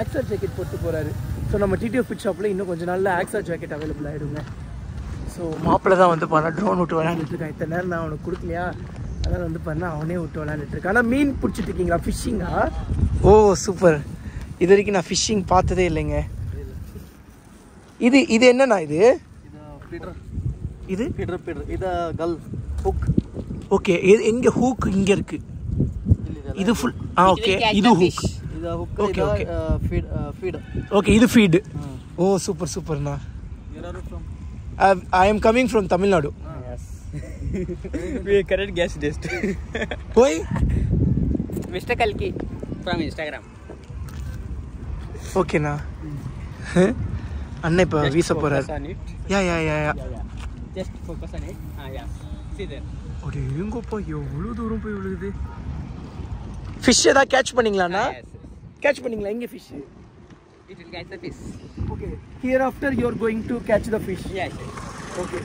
ஆக்சர் ஜாக்கெட் போட்டு போகிறாரு. ஸோ நம்ம டிடிஎஃப் ஃபிட் ஷாப்பில் இன்னும் கொஞ்சம் நாளில் ஆக்சர் ஜாக்கெட் அவைலபிள் ஆகிடுங்க. ஸோ மாப்பிள்ளை தான் வந்து பண்ணால் ட்ரோன் விட்டு விளையாண்டுட்டுருக்கான். இத்தனை நேரம் நான் அவனுக்கு கொடுக்கலையா, அதனால் வந்து பண்ணால் அவனே விட்டு விளையாண்டுட்டுருக்கான். ஆனால் மீன் பிடிச்சிட்டு இருக்கீங்களா? ஃபிஷ்ஷிங்கா? ஓ சூப்பர். இது வரைக்கும் நான் ஃபிஷ்ஷிங் பார்த்ததே இல்லைங்க. இது இது என்னண்ணா? இது இது இது கல் ஹூக். ஓகே, எங்கே ஹூக்? இங்கே இருக்குது. இது ஃபுல் ஓகே. இது ஹூக். இது hook. Okay okay feed. Okay, இது ஃபீடு. ஓ சூப்பர் சூப்பர்ண்ணா. I am coming from Tamil Nadu. Yes. We correct guess just. Why? Mr. Kalki from Instagram. Okay na. அண்ணா இப்போ வீச போறாரு. யா. Just focus on it. Yeah. See there. ஓடி எங்கப்பா எவ்வளோ தூரம் போய் விழுகுது. ஃபிஷ் ஏதாவது கேட்ச் பண்ணீங்களாண்ணா? கேட்ச் பண்ணீங்களா? எங்கே fish? It will catch the fish. Okay. Hereafter you are going to catch the fish. Yes. Okay.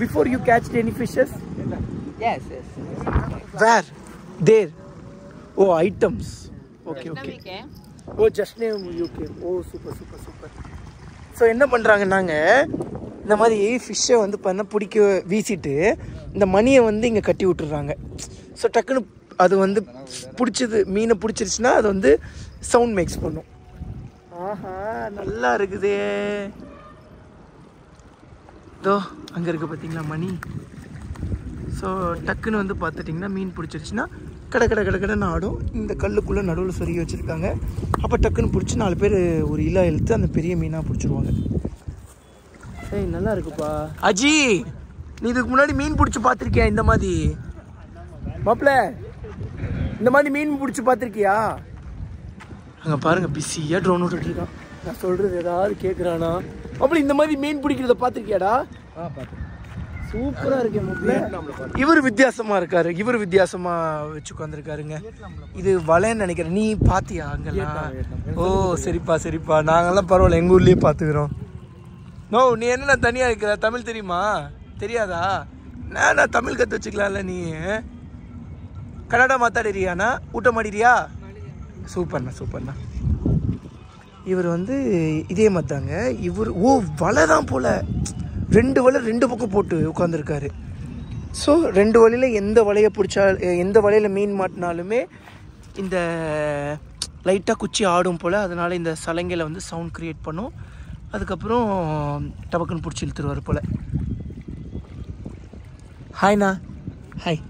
Before you catched any fishes? Yes. Where? There. Oh, items. Okay. Oh, just name you came. Oh, super. So என்ன பண்ணுறாங்கன்னாங்க, இந்த மாதிரி ஃபிஷ்ஷை வந்து பண்ண பிடிக்க வீசிட்டு இந்த மணியை வந்து இங்கே கட்டி விட்டுறாங்க. ஸோ டக்குன்னு அது வந்து பிடிச்சது, மீனை பிடிச்சிருச்சுன்னா அது வந்து சவுண்ட் மேக்ஸ் பண்ணும். ஆஹா, நல்லா இருக்குதே. இதோ அங்கே இருக்குது பார்த்தீங்களா மணி. ஸோ டக்குன்னு வந்து பார்த்துட்டிங்கன்னா மீன் பிடிச்சிருச்சுன்னா கடன்னு ஆடும். இந்த கல்லுக்குள்ளே நடுவில் சொருகி வச்சுருக்காங்க. அப்போ டக்குன்னு பிடிச்சி 4 பேர் ஒரு இலா இழுத்து அந்த பெரிய மீனாக பிடிச்சிருவாங்க. சரி, நல்லா இருக்குப்பா. அஜி, நீ இதுக்கு முன்னாடி மீன் பிடிச்சி பார்த்துருக்கியா? இந்த மாதிரி மாப்பிள்ள, இந்த மாதிரி மீன் பிடிச்சி பார்த்துருக்கியா? அங்கே பாருங்கள், பிஸியாக ட்ரோன் விட்டுருக்கான். நான் சொல்கிறது ஏதாவது கேட்குறானா? அப்படி இந்த மாதிரி மீன் பிடிக்கிறத பார்த்துருக்கியாடா? பார்த்து. சூப்பராக இருக்கேன் மாப்பிள்ள. இவர் வித்தியாசமாக இருக்காரு. இவர் வித்தியாசமாக வச்சு உட்காந்துருக்காருங்க. இது வலைன்னு நினைக்கிறேன். நீ பார்த்தியா அங்கெல்லாம்? ஓ சரிப்பா. நாங்கள்லாம் பரவாயில்ல, எங்கள் ஊர்லேயே பார்த்துக்கிறோம். நோ, நீ என்ன தனியாக இருக்கிற? தமிழ் தெரியுமா? தெரியாதா? நான் தமிழ் கற்று வச்சுக்கலாம்ல. நீ கன்னடா மாத்தாடிறியாண்ணா? ஊட்ட மாட்டிறியா? சூப்பர்ண்ணா. இவர் வந்து இதே மாதிரி தாங்க. இவர் வலை தான் போல் 2 வலை 2 பக்கம் போட்டு உட்காந்துருக்காரு. ஸோ 2 வலையில் எந்த வலையை பிடிச்சா, எந்த வலையில் மீன் மாட்டினாலுமே இந்த லைட்டாக குச்சி ஆடும் போல். அதனால் இந்த சலங்கையில் வந்து சவுண்ட் க்ரியேட் பண்ணும். அதுக்கப்புறம் டபக்குன்னு பிடிச்சி இழுத்துருவார் போல். ஹாய்ண்ணா. ஹாய்.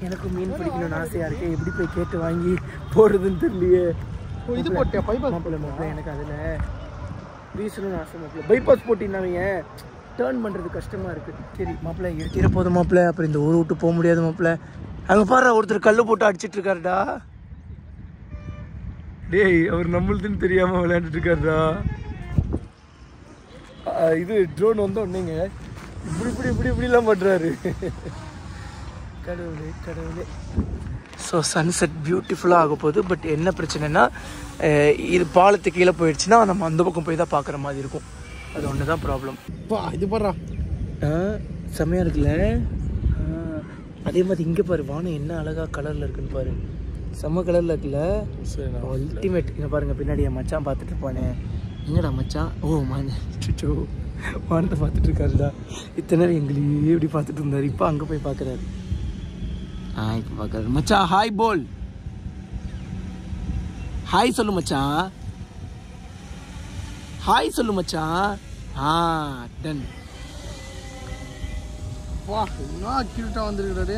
எனக்கும் மீன் பிடிக்கணும்னு ஆசையாக இருக்குது. எப்படி போய் கேட்டு வாங்கி போடுறதுன்னு தெரியலையே. இது போட்டியா பைபாஸ்? மாப்பிள்ள எனக்கு அதில் வீசணும்னு ஆசை மாப்பிள்ள. பைபாஸ் போட்டின்னாவீங்க டேர்ன் பண்ணுறது கஷ்டமாக இருக்குது. சரி மாப்பிள்ள, எடுத்துகிற போதும் மாப்பிள்ள. அப்புறம் இந்த ஊரை விட்டு போக முடியாது மாப்பிள்ள. அங்கே பாரு, ஒருத்தர் கல் போட்டு அடிச்சிட்டு இருக்காருடா. டேய், அவர் நம்மளுதுன்னு தெரியாமல் விளையாண்டுட்டு இருக்காருடா. இது ட்ரோன் வந்து ஒன்றுங்க இப்படிலாம் பண்ணுறாரு. கடவுளே. ஸோ சன்செட் பியூட்டிஃபுல்லாக ஆக போகுது. பட் என்ன பிரச்சனைனா, இது பாலத்துக்கு கீழே போயிடுச்சுன்னா நம்ம அந்த பக்கம் போய் தான் பார்க்குற மாதிரி இருக்கும். அது ஒன்று தான் ப்ராப்ளம். இது பாடுறா, செம்மையாக இருக்குல்ல. அதே மாதிரி இங்கே பாரு, வானம் என்ன அழகாக கலரில் இருக்குன்னு பாரு. செம்ம கலரில் இருக்குல்ல, அல்டிமேட். இங்கே பாருங்கள், பின்னாடி என் மச்சான் பார்த்துட்டு போனேன். எங்கடா மச்சான்? ஓ சிச்சோ, வானத்தை பார்த்துட்டு இருக்காருடா. இத்தனை நேரம் எங்களையே இப்படி பார்த்துட்டு இருந்தார். இப்போ அங்கே போய் பார்க்குறாரு. இப்போ பார்க்குறாரு. மச்சான் ஹாய் போல். ஹாய் சொல்லு மச்சான். ஹாய் சொல்லு மச்சான். டன். வா, என்ன கியூட்டாக வந்துருக்குறாரு.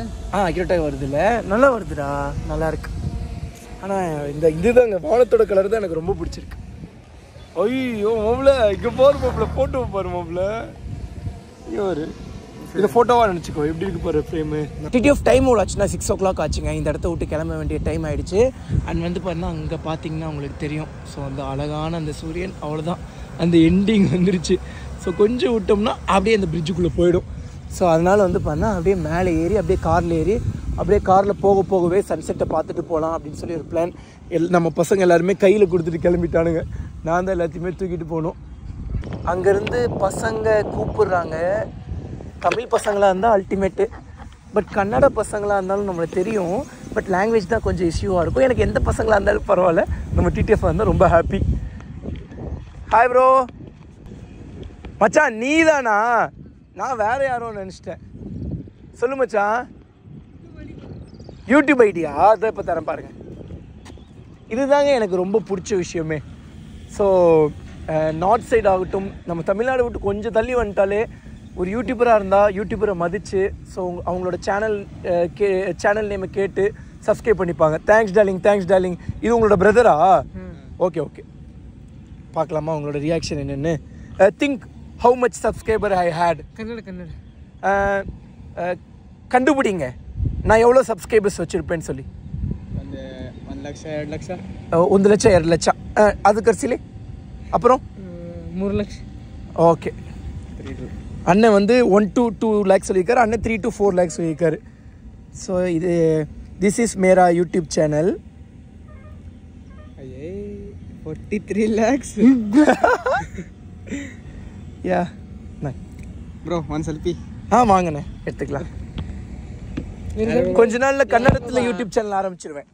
கியூட்டாக வருதுல்ல, நல்லா வருதுடா, நல்லா இருக்கு. ஆனால் இந்த இதுதாங்க வானத்தோட கலர் தான் எனக்கு ரொம்ப பிடிச்சிருக்கு. ஐயோ மாப்பிள்ள, இங்கே பாரு மாப்பிள்ள, போட்டோ பாரு மாப்பிள்ள. இங்கே ஒரு இது ஃபோட்டோவாக நினச்சிக்கோ எப்படி இருக்கு பாரு ஃப்ரேமு. டிடிஎஃப் டைம் எவ்வளோ ஆச்சுன்னா 6 o'clock ஆச்சுங்க. இந்த இடத்த விட்டு கிளம்ப வேண்டிய டைம் ஆகிடுச்சு. அண்ட் வந்து பார்த்தீங்கன்னா அங்கே பார்த்தீங்கன்னா உங்களுக்கு தெரியும். ஸோ அந்த அழகான அந்த சூரியன் அவ்வளோதான், அந்த எண்டிங் வந்துருச்சு. ஸோ கொஞ்சம் விட்டோம்னா அப்படியே அந்த பிரிட்ஜுக்குள்ளே போயிடும். ஸோ அதனால் வந்து பார்த்தீங்கன்னா அப்படியே மேலே ஏறி அப்படியே காரில் ஏறி அப்படியே காரில் போகவே சன்செட்டை பார்த்துட்டு போகலாம் அப்படின்னு சொல்லி ஒரு பிளான். நம்ம பசங்க எல்லாருமே கையில் கொடுத்துட்டு கிளம்பிட்டானுங்க. நான் தான் எல்லாத்தையுமே தூக்கிட்டு போகணும். அங்கேருந்து பசங்க கூப்பிடுறாங்க. தமிழ் பசங்களாக இருந்தால் அல்டிமேட்டு, பட் கன்னட பசங்களாக இருந்தாலும் நம்மளுக்கு தெரியும். பட் லாங்குவேஜ் தான் கொஞ்சம் இஷ்யூவாக இருக்கும். எனக்கு எந்த பசங்களாக இருந்தாலும் பரவாயில்ல, நம்ம டிடிஎஃப் இருந்தால் ரொம்ப ஹாப்பி. Hi bro. மச்சான் நீ தானா? நான் வேறு யாரோ நினச்சிட்டேன். சொல்லு மச்சான். YouTube idea? அதை இப்போ தரேன் பாருங்கள். இதுதாங்க எனக்கு ரொம்ப பிடிச்ச விஷயமே. ஸோ நார்த் சைடு ஆகட்டும், நம்ம தமிழ்நாடு விட்டு கொஞ்சம் தள்ளி வந்துட்டாலே ஒரு யூடியூபராக இருந்தால் யூடியூபரை மதித்து ஸோ அவங்களோட சேனல் நேமை கேட்டு சப்ஸ்கிரைப் பண்ணிப்பாங்க. Thanks darling. இது உங்களோட பிரதரா? ஓகே பார்க்கலாமா உங்களோட ரியாக்ஷன் என்னென்னு. Think how much subscriber I hate. Kannada கண்டுபிடிங்க நான் எவ்வளோ சப்ஸ்கிரைபர்ஸ் வச்சுருப்பேன்னு சொல்லி. 1 லட்சம் 2 லட்சம் 1 லட்சம் 2 லட்சம். அது கடைசியிலே அப்புறம் 3 லட்சம். ஓகே. அண்ணன் வந்து 1 to 2 lakhs சொல்லியிருக்காரு. அண்ணன் 3 to 4 lakhs சொல்லியிருக்காரு. ஸோ இது this is Mera YouTube channel. 43 lakhs. Yeah bro 1 selfie. வாங்கண்ணே எடுத்துக்கலாம். கொஞ்ச நாளில் கன்னடத்தில் யூடியூப் சேனல் ஆரம்பிச்சிருவேன்.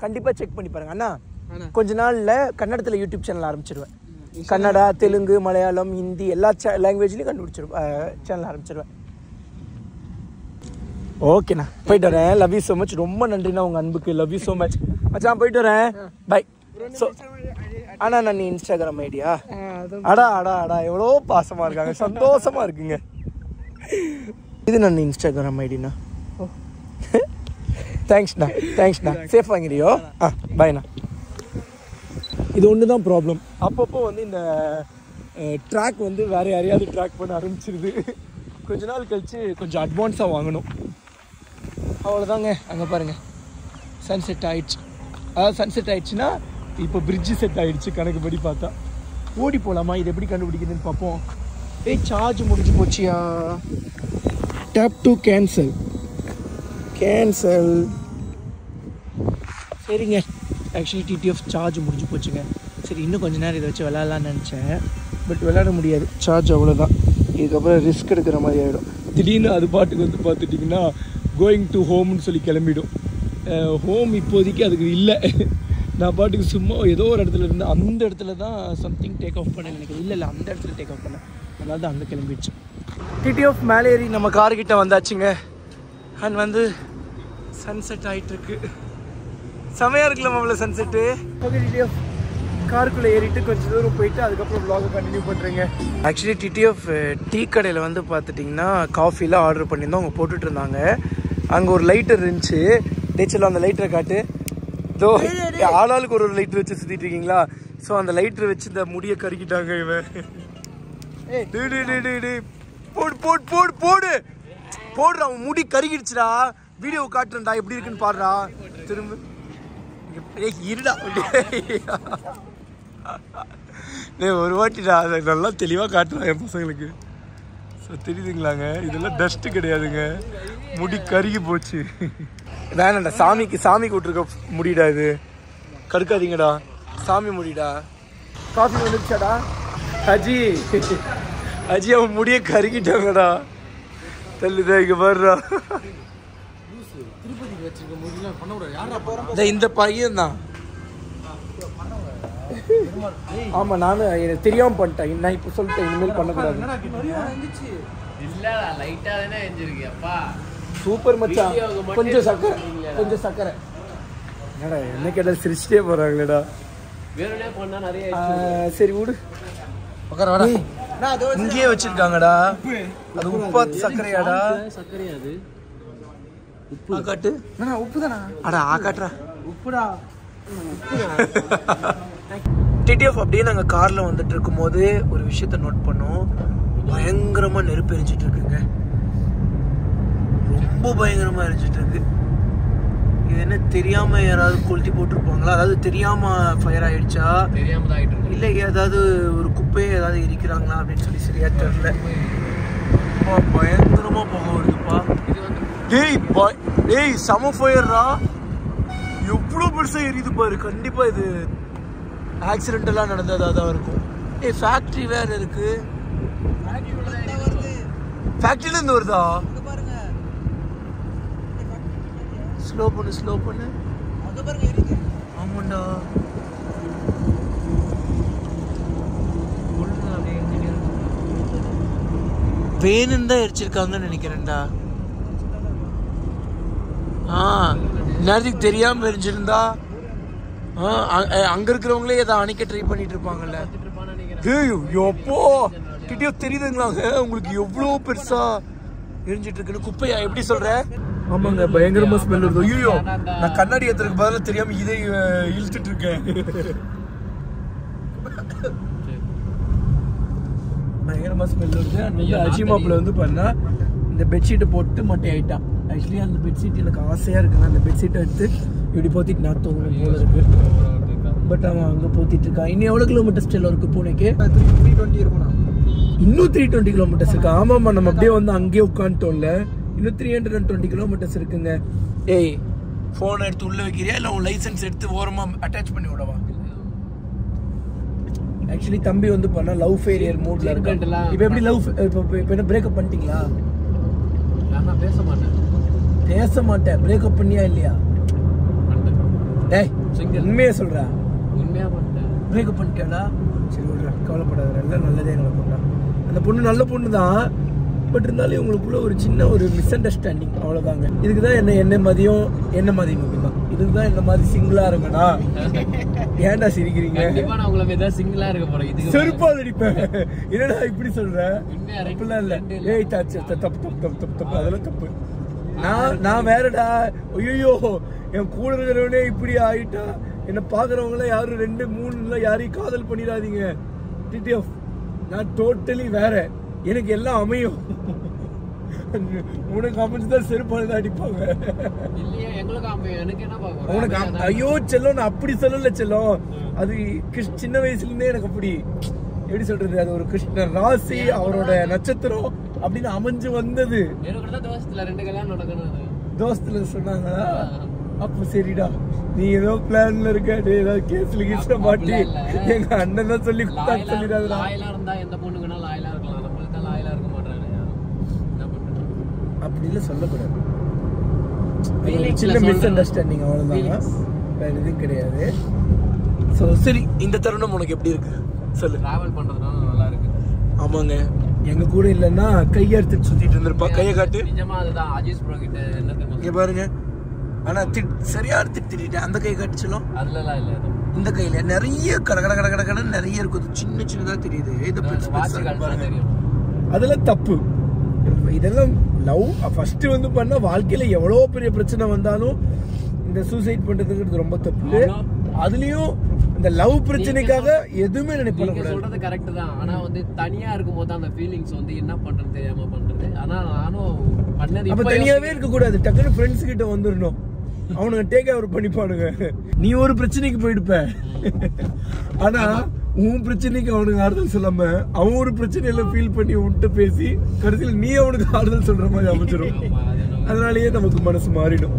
கண்டிப்பாக செக் பண்ணி பாருங்க அண்ணா. கொஞ்ச நாளில் கன்னடத்தில் யூடியூப் சேனல் ஆரம்பிச்சிருவேன். கன்னடா, தெலுங்கு, மலையாளம், ஹிந்தி எல்லா லாங்குவேஜ்லையும் சேனல் ஆரம்பிச்சிருவேன். ஓகேண்ணா போயிட்டு வரேன். Love you so much. ரொம்ப நன்றிண்ணா உங்கள் அன்புக்கு. லவ் யூ ஸோ மச் மச்சான். போயிட்டு வரேன். பை. ஸோ அண்ணா நான் இன்ஸ்டாகிராம் ஐடியா? அடா எவ்வளோ பாசமாக இருக்காங்க, சந்தோஷமாக இருக்குங்க. இது நான் இன்ஸ்டாகிராம் ஐடிண்ணா. தேங்க்ஸ்ண்ணா. சேஃப் வாங்கிறியோ? பாய்ண்ணா. இது ஒன்று தான் ப்ராப்ளம். அப்பப்போ வந்து இந்த ட்ராக் வந்து வேறு யாரையாவது ட்ராக் பண்ண ஆரம்பிச்சிருது. கொஞ்ச நாள் கழித்து கொஞ்சம் அட்வான்ஸாக வாங்கணும். அவ்வளோதாங்க. அங்கே பாருங்கள் சன்செட் ஆகிடுச்சு. சன்செட் ஆகிடுச்சுன்னா இப்போ பிரிட்ஜு செட் ஆகிடுச்சு கணக்குப்படி பார்த்தா. ஓடி போகலாமா? இது எப்படி கண்டுபிடிக்கிறதுன்னு பார்ப்போம். சார்ஜ் முடிஞ்சு போச்சியா? Tap to cancel. சரிங்க. ஆக்சுவலி டிடிஎஃப் சார்ஜ் முடிஞ்சு போச்சுங்க. சரி இன்னும் கொஞ்சம் நேரம் இதை வச்சு விளையாடலான்னு நினச்சேன். பட் விளையாட முடியாது, சார்ஜ் அவ்வளோதான். இதுக்கப்புறம் ரிஸ்க் எடுக்கிற மாதிரி ஆகிடும். திடீர்னு அது பாட்டுக்கு வந்து பார்த்துட்டிங்கன்னா கோயிங் டு ஹோம்னு சொல்லி கிளம்பிடும். ஹோம் இப்போதைக்கு அதுக்கு இல்லை. நான் பாட்டுக்கு சும்மா ஏதோ ஒரு இடத்துல இருந்தேன். அந்த இடத்துல தான் சம்திங் டேக் ஆஃப் பண்ணேன் எனக்கு. இல்லை அந்த இடத்துல டேக் ஆஃப் பண்ணேன். அதனால தான் அங்கே கிளம்பிடுச்சு. டிடிஎஃப் மேலே ஏறி நம்ம கார்கிட்ட வந்தாச்சுங்க. அண்ட் வந்து சன்செட் ஆகிட்டுருக்கு. செமையாக இருக்குல்ல மாப்பிள்ள சன்செட்டு. ஓகே டிடிஎஃப் காருக்குள்ளே ஏறிட்டு கொஞ்சம் தூரம் போயிட்டு அதுக்கப்புறம் vlog கண்டினியூ பண்ணுறேங்க. ஆக்சுவலி டிடிஎஃப் டீ கடையில் வந்து பார்த்துட்டிங்கன்னா காஃபிலாம் ஆர்டர் பண்ணியிருந்தோம். அவங்க போட்டுட்டு இருந்தாங்க. அங்கே ஒரு லைட்டர் இருந்துச்சு. டேச்சலாம் அந்த லைட்டரை காட்டு. இதோ ஆளாளுக்கு ஒரு லைட்டர் வச்சு சுற்றிட்டு இருக்கீங்களா? ஸோ அந்த லைட்டரை வச்சு இந்த முடியை கருக்கிட்டாங்க இவன். போடுறா அவன் முடி கருகிடுச்சுடா. வீடியோ காட்டுறா எப்படி இருக்குன்னு பாடுறா. திரும்ப இருடா ஒரு வாட்டிடா அதை நல்லா தெளிவாக காட்டுறான் என் பசங்களுக்கு. ஸோ தெரியுதுங்களாங்க, இதெல்லாம் டஸ்ட்டு கிடையாதுங்க, முடி கருகி போச்சு. வேணாண்டா, சாமி விட்டுருக்க முடிடா, இது கடுக்காதீங்கடா, சாமி முடிடா. காஃபி வந்துருச்சாடா அஜி? அவன் முடிய கருகிட்டாங்கடா. தள்ளுதா இங்க பாருடா. இந்த பையன் தான். ஆமா நானும் எனக்கு தெரியாம பண்ணிட்டேன். நான் இப்ப சொல்லிட்டேன் இனிமேல் பண்ணக்கூடாது. சூப்பர் மச்சான். கொஞ்சம் சக்கரை என்னடா என்ன கேட்டா சிரிச்சிட்டே போறாங்களேடா. சரி விடு. இங்கேயே வச்சிருக்காங்கடா. அது உப்பா சர்க்கரையாடா? சர்க்கரையாது, உப்பு காட்டு. உப்பு தானா? அடா காட்டுறா உப்புடா. டிடிஎஃப் அப்படியே நாங்கள் காரில் வந்துட்டு இருக்கும் போது ஒரு விஷயத்த நோட் பண்ணோம். பயங்கரமாக நெருப்பு எரிஞ்சிட்டு இருக்குங்க. ரொம்ப பயங்கரமாக எரிஞ்சிட்டு இருக்கு. இது என்ன தெரியாமல் யாராவது கொளுத்தி போட்டிருப்பாங்களா? அதாவது தெரியாமல் ஃபயர் ஆகிடுச்சா, தெரியாமல் ஆகிட்டு இருக்கு, இல்லை ஏதாவது ஒரு குப்பையை ஏதாவது எரிக்கிறாங்களா அப்படின்னு சொல்லி சரியா தெரியல. பயங்கரமாக போக வருதுப்பா. டேய் செம ஃபயர்ரா, எவ்வளோ பெருசாக எரியுது பாரு. கண்டிப்பாக இது ஆக்சிடென்டெல்லாம் நடந்ததாக தான் இருக்கும். ஃபேக்ட்ரி வேறு இருக்கு. ஃபேக்ட்ரிலேருந்து வருதா? ஸ்லோ பண்ணு. ஆமாண்டா, வேணுன்னு தான் எரிச்சிருக்காங்கன்னு நினைக்கிறேன்டா. நேரத்துக்கு தெரியாம எரிஞ்சிருந்தா அங்க இருக்கிறவங்களே எதை அணைக்க ட்ரை பண்ணிட்டு இருப்பாங்கல்ல. எப்போ கிட்டயோ தெரியுதுங்களாங்க உங்களுக்கு எவ்வளோ பெருசா எரிஞ்சிட்டு இருக்குன்னு. குப்பையா எப்படி சொல்ற? ஆமாங்க, பயங்கரமா ஸ்மெல் வருது. ஐயோ, நான் கண்ணாடி ஏத்துறதுக்கு பதிலாக தெரியாம இதை இழுத்துட்டு இருக்கேன். பயங்கரமா ஸ்மெல் வருது. அந்த அஜிமாப்பில் வந்து பண்ணா இந்த பெட்ஷீட்டை போட்டு மட்டை ஆயிட்டான். ஆக்சுவலி அந்த பெட்ஷீட் எனக்கு ஆசையா இருக்குங்க. அந்த பெட்ஷீட்டை எடுத்து இப்படி போத்திட்டு நான் தூங்கணும் போல இருக்கு. பட் அவன் அங்கே போத்திட்டு இருக்கான். இன்னும் எவ்வளோ கிலோமீட்டர் ஸ்டில் இருக்கு பூனேக்கு? 320 இருக்குண்ணா. இன்னும் 320 கிலோமீட்டர்ஸ் இருக்கு. ஆமாம்மா, நம்ம அப்படியே வந்து அங்கேயே உட்காந்துட்டோம்ல. இன்னும் 320 கிலோமீட்டர்ஸ் இருக்குங்க. ஏய், ஃபோன் எடுத்து உள்ள வைக்கிறியா இல்லை உன் லைசன்ஸ் எடுத்து ஓரமாக அட்டாச் பண்ணி விடவா? ஆக்சுவலி தம்பி வந்து பண்ணா லவ் ஃபெயிலியர் மூட்ல இருக்கு. இப்போ எப்படி லவ் இப்போ என்ன பிரேக்கப் பண்ணிட்டீங்களா? நான் பேச மாட்டேன். பிரேக்கப் பண்ணியா இல்லையா? டேய் உண்மையா சொல்றா? உண்மையா பண்ணிட்டேன். பிரேக்கப் பண்ணிட்டேடா. சரி விடுறா, கவலைப்படாத. எல்லாம் நல்லதே எங்களை பொண்ணா. அந்த பொண்ணு நல்ல பொண்ணு தான். பட் இருந்தாலும் இவங்களுக்குள்ள ஒரு சின்ன ஒரு மிஸ் அண்டர்ஸ்டாண்டிங், அவ்வளோதாங்க. இதுக்கு தான் என்ன மதியம் தான். இதுக்கு தான் என்ன மாதிரி சிங்கிளா இருக்கனா? ஏன்டா சிரிக்கிறீங்க? செருப்பால் அடிப்பேன். என்னடா இப்படி சொல்ற? அப்படிலாம் இல்ல. ஏய் தப்பு, அதெல்லாம் தப்பு. நான் வேறடா. ஐயோ, என் கூட இருக்கிறவனே இப்படி ஆயிட்டா என்ன பாக்குறவங்கள யாரும் 2, 3 யாரையும் காதல் பண்ணிடாதீங்க. டிடிஎஃப் நான் டோட்டலி வேற. எனக்கு எல்லாம் அமையும். உனக்கு அமைஞ்சுதான் செருப்பால் அடிப்பாங்க. உனக்கு ஐயோ செல்லம், நான் அப்படி சொல்லல செல்லம். அது சின்ன வயசுல இருந்தே எனக்கு அப்படி எப்படி சொல்றது, அது ஒரு கிருஷ்ண ராசி, அவரோட நட்சத்திரம் அப்படின்னு அமைஞ்சு வந்தது. தோஸ்துல சொன்னாங்களா? அப்ப சரிடா, நீ ஏதோ பிளான்ல இருக்க, ஏதாவது கேஸ்ல கீஸ்ல மாட்டி எங்க அண்ணன் தான் சொல்லி சொல்லிடாதுடா. அப்படின்னு சொல்லக்கூடாது. சின்ன மிஸ் அண்டர்ஸ்டாண்டிங், அவ்வளவுதான், வேற எதுவும் கிடையாது. ஸோ சரி, இந்த தருணம் உனக்கு எப்படி இருக்கு சொல்லு. டிராவல் பண்றதுனால நல்லா இருக்கு. ஆமாங்க, எங்க கூட இல்லைன்னா கையெடுத்துட்டு சுத்திட்டு இருந்திருப்பா. கையை காட்டு. நிஜமா அதுதான் அஜீஸ் ப்ரோ கிட்ட என்ன இங்க பாருங்க. ஆனா சரியான திட்டிட்டேன். அந்த கை காட்டுச்சலும் அதுலலாம் இல்ல. இந்த கையில நிறைய கடை நிறைய இருக்குது. சின்ன சின்னதா தெரியுது. அதெல்லாம் தப்பு. இதெல்லாம் லவ் ஃபர்ஸ்ட் வந்து பண்ணா வாழ்க்கையில எவ்வளவு பெரிய பிரச்சனை வந்தாலும் இந்த சூசைட் பண்றதுங்கிறது ரொம்ப தப்பு. அதுலயும் இந்த லவ் பிரச்சனைக்காக எதுவுமே நினைப்பாங்க. சொல்றது கரெக்ட் தான். ஆனா வந்து தனியா இருக்கும்போது அந்த ஃபீலிங்ஸ் வந்து என்ன பண்றது தெரியாம பண்றது. ஆனா நானும் பண்ணது. அப்ப தனியாவே இருக்க கூடாது. டக்குனு ஃப்ரெண்ட்ஸ் கிட்ட வந்துடணும். அவனுங்க டேக் ஓவர் பண்ணிப்பானுங்க. நீ ஒரு பிரச்சனைக்கு போயிடுப்ப. ஆனா உன் பிரச்சனைக்கு அவனுக்கு ஆறுதல் சொல்லாம அவன் ஒரு பிரச்சனையில ஃபீல் பண்ணி உன்கிட்ட பேசி கடைசியில் நீ அவனுக்கு ஆறுதல் சொல்ற மாதிரி அமைச்சிடும். அதனாலயே நமக்கு மனசு மாறிடும்.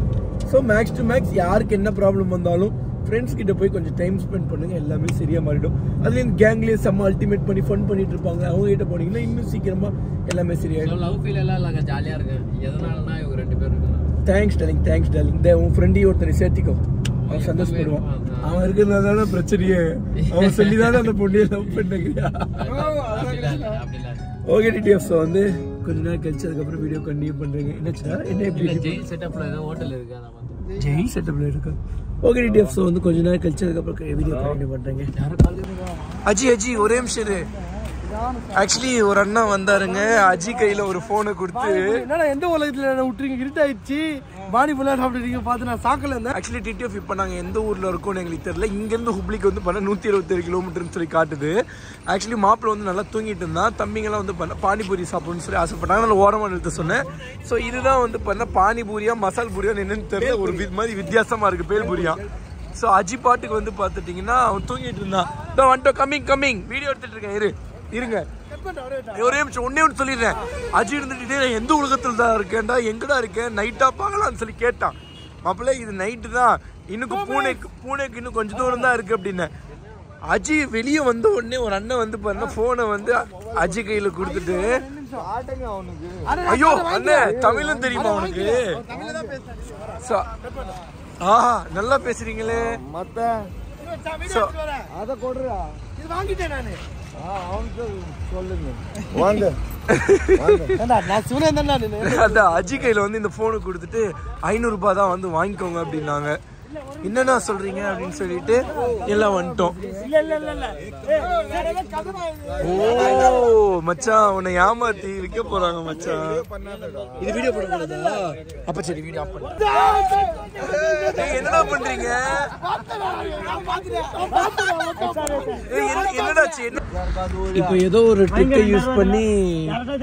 ஸோ மேக்ஸ் டு மேக்ஸ் யாருக்கு என்ன ப்ராப்ளம் வந்தாலும் ஃப்ரெண்ட்ஸ் கிட்ட போய் கொஞ்சம் டைம் ஸ்பெண்ட் பண்ணுங்க, எல்லாமே சரியா மாறிடும். அதுலேயும் கேங்லேயே செம்ம அல்டிமேட் பண்ணி ஃபன் பண்ணிட்டு இருப்பாங்க. அவங்க கிட்ட போனீங்கன்னா இன்னும் சீக்கிரமா எல்லாமே சரியாயிடும். லவ் ஃபீல் எல்லாம் இல்லங்க, ஜாலியா இருக்கு. எதனாலனா இவங்க 2 பேரும் இருக்காங்க. Thanks darling. உன் ஃப்ரெண்டையும் ஒருத்தரை சேர்த்திக்கோ, அவன் சந்தோஷப்படுவான். அவன் இருக்கிறதுனால பிரச்சனையே. அவன் சொல்லிதானே அந்த பொண்ணையை லவ் பண்ணுறியா? Okay TTF. ஸோ வந்து கொஞ்ச நேரம் கழிச்சு அதுக்கப்புறம் வீடியோ கண்டினியூ பண்றீங்க. என்னச்சுன்னா என்ன எப்படி ஜெயில் செட்டப்ல ஏதோ ஹோட்டல் இருக்கு, அத வந்து ஜெயில் செட்டப்ல இருக்கு. Okay TTF. ஸோ வந்து கொஞ்ச நேரம் கழிச்சு அதுக்கப்புறம் வீடியோ கண்டினியூ பண்றீங்க. அஜி ஒரே நிமிஷம் இரு. ஆக்சுவலி ஒரு அண்ணா வந்தாருங்க, அஜி கையில ஒரு போனை கொடுத்து என்னடா எந்த உலகத்துல விட்டுறீங்க, இருட்டாயிடுச்சு பானி புல்லா சாப்பிட்டுருக்கீங்க பார்த்து நான் சாக்கல இருந்தேன். ஆக்சுவலி டிடிஎஃப் இப்போ நாங்கள் எந்த ஊரில் இருக்கோம்னு எங்களுக்கு தெரியல. இங்கேருந்து ஹுப்ளிக்கு வந்து பண்ண 127 கிலோமீட்டர்னு சொல்லி காட்டுது. ஆக்சுவலி மாப்பிள்ள வந்து நல்லா தூங்கிட்டு இருந்தான். தம்பிங்கெல்லாம் வந்து பண்ண பானிபூரி சாப்பிடணும்னு சொல்லி ஆசைப்பட்டாங்க. நான் ஓரமாக நிறுத்த சொன்னேன். ஸோ இதுதான் வந்து பண்ண பானிபூரியா மசால் பூரியா என்னன்னு தெரியல, ஒரு மாதிரி வித்தியாசமாக இருக்குது, பேல்பூரியா. ஸோ அஜி பாட்டுக்கு வந்து பார்த்துட்டிங்கன்னா அவன் தூங்கிட்டு இருந்தான். வந்துட்டோம், கம்மிங் வீடியோ எடுத்துகிட்டு இருக்கேன், இருங்க ஒரே நிமிஷம் ஒன்னே ஒன்று சொல்லிடுறேன். அஜி இருந்துட்டு எந்த உலகத்தில் தான் இருக்கேன்டா, எங்கடா இருக்கேன், நைட்டா பார்க்கலாம்னு சொல்லி கேட்டான். மாப்பிள்ள இது நைட்டு தான், இன்னும் பூனேக்கு இன்னும் கொஞ்சம் தூரம் தான் இருக்கு அப்படின்னு. அஜி வெளியே வந்த உடனே ஒரு அண்ணன் வந்து பாருங்க போனை வந்து அஜி கையில கொடுத்துட்டு, ஐயோ அண்ணன் தமிழும் தெரியுமா உனக்கு? ஆஹா நல்லா பேசுறீங்களே. அதை கொடுறா, இது வாங்கிட்டேன் நானு. அதான் அஜி கையில வந்து இந்த போனு கொடுத்துட்டு 500 ரூபாய் தான் வந்து வாங்கிக்கோங்க அப்படின்னாங்க. என்னன்னா சொல்றீங்க அப்படின்னு சொல்லிட்டு எல்லாம் வந்துட்டோம். ஓ மச்சான் உன்னை ஏமாத்தி விற்க போறாங்க மச்சான். இது வீடியோ போடக்கூடாதா? அப்ப சரி வீடியோ ஆஃப் பண்ணு. என்னடா பண்றீங்க? என்னடாச்சு? இப்போ ஏதோ ஒரு ட்ரிக்கை யூஸ் பண்ணி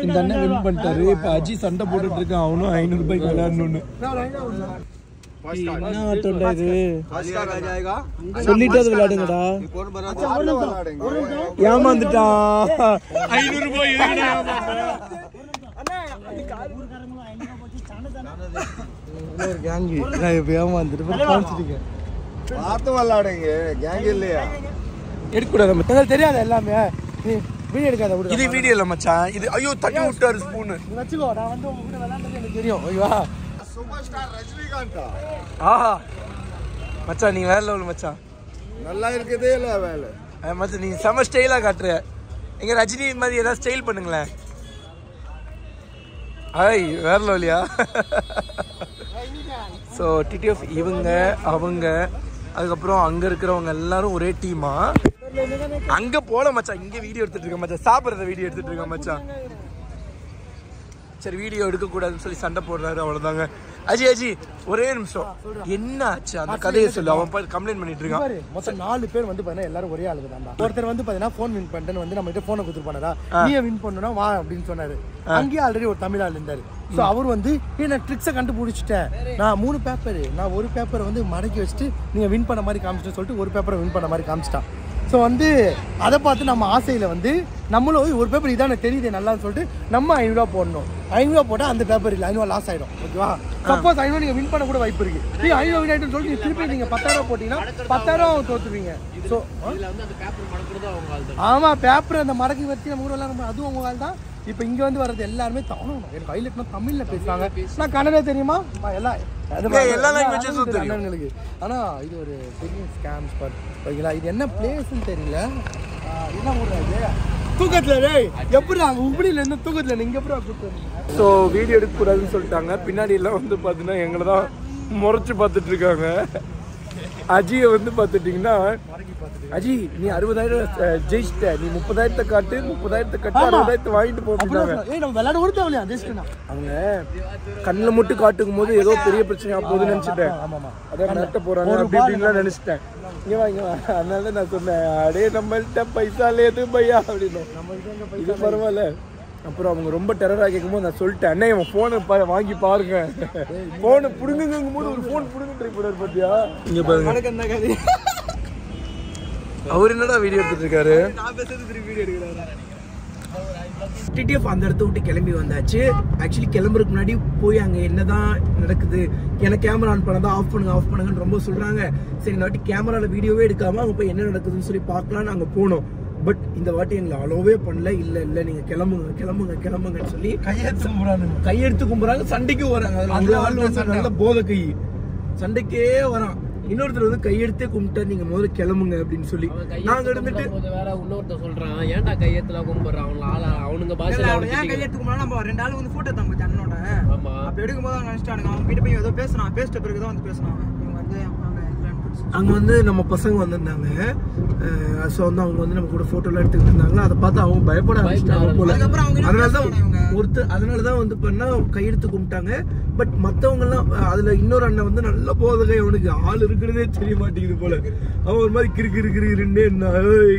இந்த அண்ணன் வின் பண்ணிட்டாரு. இப்போ அஜி சண்டை போட்டுட்டு இருக்கான், அவனும் 500 ரூபாய்க்கு விளையாடணும்னு. என்ன ஆட்டம்டா இது? சொல்லிட்டு விளையாடுங்கடா. ஏமாந்துட்டான். 500 ரூபாய் எடுக்கூடாது, தெரியாது எல்லாமே. வீடியோ எடுக்காத, இது வீடியோ இல்ல மச்சான், இது ஐயோ தட்டி விட்டாரு ஸ்பூனு. வச்சுக்கோ, நான் வந்து உங்க கூட விளையாண்டது எனக்கு தெரியும். ஐயோ ஆஹா மச்சான் நீ வேற லெவல் மச்சான், நல்லா இருக்குதே இல்ல வேலை மச்சான். நீ செம ஸ்டைலா காட்டுற. எங்க ரஜினி மாதிரி ஏதாவது ஸ்டைல் பண்ணுங்களேன். ஐய் வேற லெவலியா. ஸோ டிடிஎஃப் இவங்க அவங்க அதுக்கப்புறம் அங்க இருக்கிறவங்க எல்லாரும் ஒரே டீமா. அங்க போல மச்சான், இங்க வீடியோ எடுத்துட்டு இருக்க மச்சான், சாப்பிட்றத வீடியோ எடுத்துட்டு இருக்க மச்சான். சரி வீடியோ எடுக்கக்கூடாதுன்னு சொல்லி சண்டை போடுறாரு, அவ்வளோதாங்க. அஜி ஒரே நிமிஷம், என்ன ஆச்சு அந்த கதையை சொல்லு. அவன் போய் கம்ப்ளைண்ட் பண்ணிட்டு இருக்கான். மொத்தம் 4 பேர் வந்து பாத்தீங்கன்னா எல்லாரும் ஒரே ஆளுக்கு தான்டா. ஒருத்தர் வந்து பாத்தீங்கன்னா போன் வின் பண்ணிட்டு வந்து நம்ம கிட்ட போனை கொடுத்துருப்பானடா, நீயே வின் பண்ணா வா அப்படின்னு சொன்னாரு. அங்கேயே ஆல்ரெடி ஒரு தமிழ் ஆள் இருந்தாரு. ஸோ அவர் வந்து நான் ட்ரிக்ஸை கண்டுபிடிச்சிட்டேன், நான் 3 பேப்பர், நான் ஒரு பேப்பரை வந்து மடக்கி வச்சுட்டு நீங்க வின் பண்ண மாதிரி காமிச்சிட்டு சொல்லிட்டு ஒரு பேப்பரை வின் பண்ண மாதிரி காமிச்சிட்டான். ஸோ வந்து அதை பார்த்து நம்ம ஆசையில் வந்து நம்மளும் ஒரு பேப்பர் இதானே தெரியுது நல்லான்னு சொல்லிட்டு நம்ம 500 ரூபா போடணும். 500 ரூபா போட்டால் அந்த பேப்பர் இல்லை, 500 லாஸ் ஆகிடும். ஓகேவா? சப்போஸ் 500 நீங்கள் வின் பண்ண கூட வாய்ப்பு இருக்குது. நீ 500 வின் ஆகிட்டுன்னு சொல்லிட்டு திருப்பி நீங்கள் 10,000 போட்டிங்கன்னா 10,000 தோற்றுவீங்க. ஸோ ஆமாம், பேப்பர் அந்த மடக்கி வச்சு நம்ம கூட விளாட அதுவும் உங்க தான். இப்போ இங்கே வந்து வர்றது எல்லாருமே தானும் எனக்கு ஹைலைட்னா தமிழில் பேசுகிறாங்க. நான் கன்னடா தெரியுமா எல்லாம் அண்ணனுங்களுக்கு. ஆனால் இது ஒரு பெரிய ஸ்கேம் ஸ்பாட். ஓகேங்களா? இது என்ன பிளேஸ்ன்னு தெரியல, என்ன ஊர்றாது தூக்கத்தில் எப்படி அங்கே உப்படியிலேருந்து தூக்கத்தில் நீங்கள் எப்படி கூப்பிட்டு. ஸோ வீடியோ எடுக்கக்கூடாதுன்னு சொல்லிட்டாங்க. பின்னாடி எல்லாம் வந்து பார்த்தீங்கன்னா எங்களை தான் முறைச்சி பார்த்துட்டு இருக்காங்க. அஜியை வந்து பார்த்துட்டிங்கன்னா, அஜி நீ 60,000 ஜெயிச்சிட்ட, நீ 30,000 காட்டு, 30,000 கட்டு, 60,000 வாங்கிட்டு போட்டுட்டாங்க. அவங்க கண்ணில் மட்டும் காட்டுக்கும் போது ஏதோ பெரிய பிரச்சனையா போகுதுன்னு நினைச்சிட்டேன். அதான் நட்ட போறாங்க அப்படி இப்படின்லாம் நினைச்சிட்டேன். இங்க வா அதனால நான் சொன்னேன், அடே நம்மள்கிட்ட பைசா லேது பையா அப்படின்னு. இது பரவாயில்ல. அப்புறம் அவங்க ரொம்ப டெரராக கேட்கும்போது நான் சொல்லிட்டேன், அண்ணே இவன் ஃபோனை வாங்கி பாருங்க, ஃபோனை பிடுங்குங்கும் போது ஒரு ஃபோன் பிடுங்க ட்ரை பண்ணாரு பார்த்தியா? இங்க பாருங்க, அவர் என்னடா வீடியோ எடுத்துட்டு இருக்காரு. டிடிஎஃப் அந்த இடத்த விட்டு கிளம்பி வந்தாச்சு. ஆக்சுவலி கிளம்புறதுக்கு முன்னாடி போய் அங்கே என்னதான் நடக்குது, எனக்கு கேமரா ஆன் பண்ணதான் ஆஃப் பண்ணுங்கன்னு ரொம்ப சொல்றாங்க. சரி இந்த வாட்டி கேமரால வீடியோவே எடுக்காம அங்கே போய் என்ன நடக்குதுன்னு சொல்லி பார்க்கலான்னு அங்கே போனோம். பட் இந்த வாட்டி எங்களை அலோவே பண்ணல. இல்ல நீங்க கிளம்புங்கன்னு சொல்லி கையெடுத்து கும்புறாங்க, சண்டைக்கும் வராங்க. நல்ல போதை கை சண்டைக்கே வரான். இன்னொருத்தர் வந்து கையெடுத்தே கும்பிட்டா நீங்க முதல்ல கிளம்புங்க அப்படின்னு சொல்லி நாங்க இருந்துட்டு வேற இன்னொருத்தர் சொல்றான், ஏன்டா கையெழுத்துல கும்பிடுறான் அவனுங்க பாஷையில கையெடுத்து கும்பிடா. நம்ம 2 ஆளு வந்து போட்டோ எடுத்தாங்க அண்ணனோட. அப்ப எடுக்கும்போது அவங்க நினைச்சிட்டானுங்க, அவங்க கிட்ட போய் ஏதோ பேசிட்டு பிறகுதான் வந்து பேசினாங்க. இவங்க வந்து அங்கே வந்து நம்ம பசங்க வந்திருந்தாங்க. ஸோ வந்து அவங்க வந்து நம்ம கூட ஃபோட்டோலாம் எடுத்துக்கிட்டு இருந்தாங்க. அதை பார்த்து அவங்க பயப்பட ஆரம்பிச்சிட்டாங்க போல. அதனால தான் வந்து பண்ணா கையெடுத்து கும்பிட்டாங்க. பட் மற்றவங்கலாம் அதில் இன்னொரு அண்ணன் வந்து நல்ல போதகை, அவனுக்கு ஆள் இருக்கிறதே தெரிய மாட்டேங்குது போல. அவன் ஒரு மாதிரி கிறுக்கிறுக்கிறுன்னு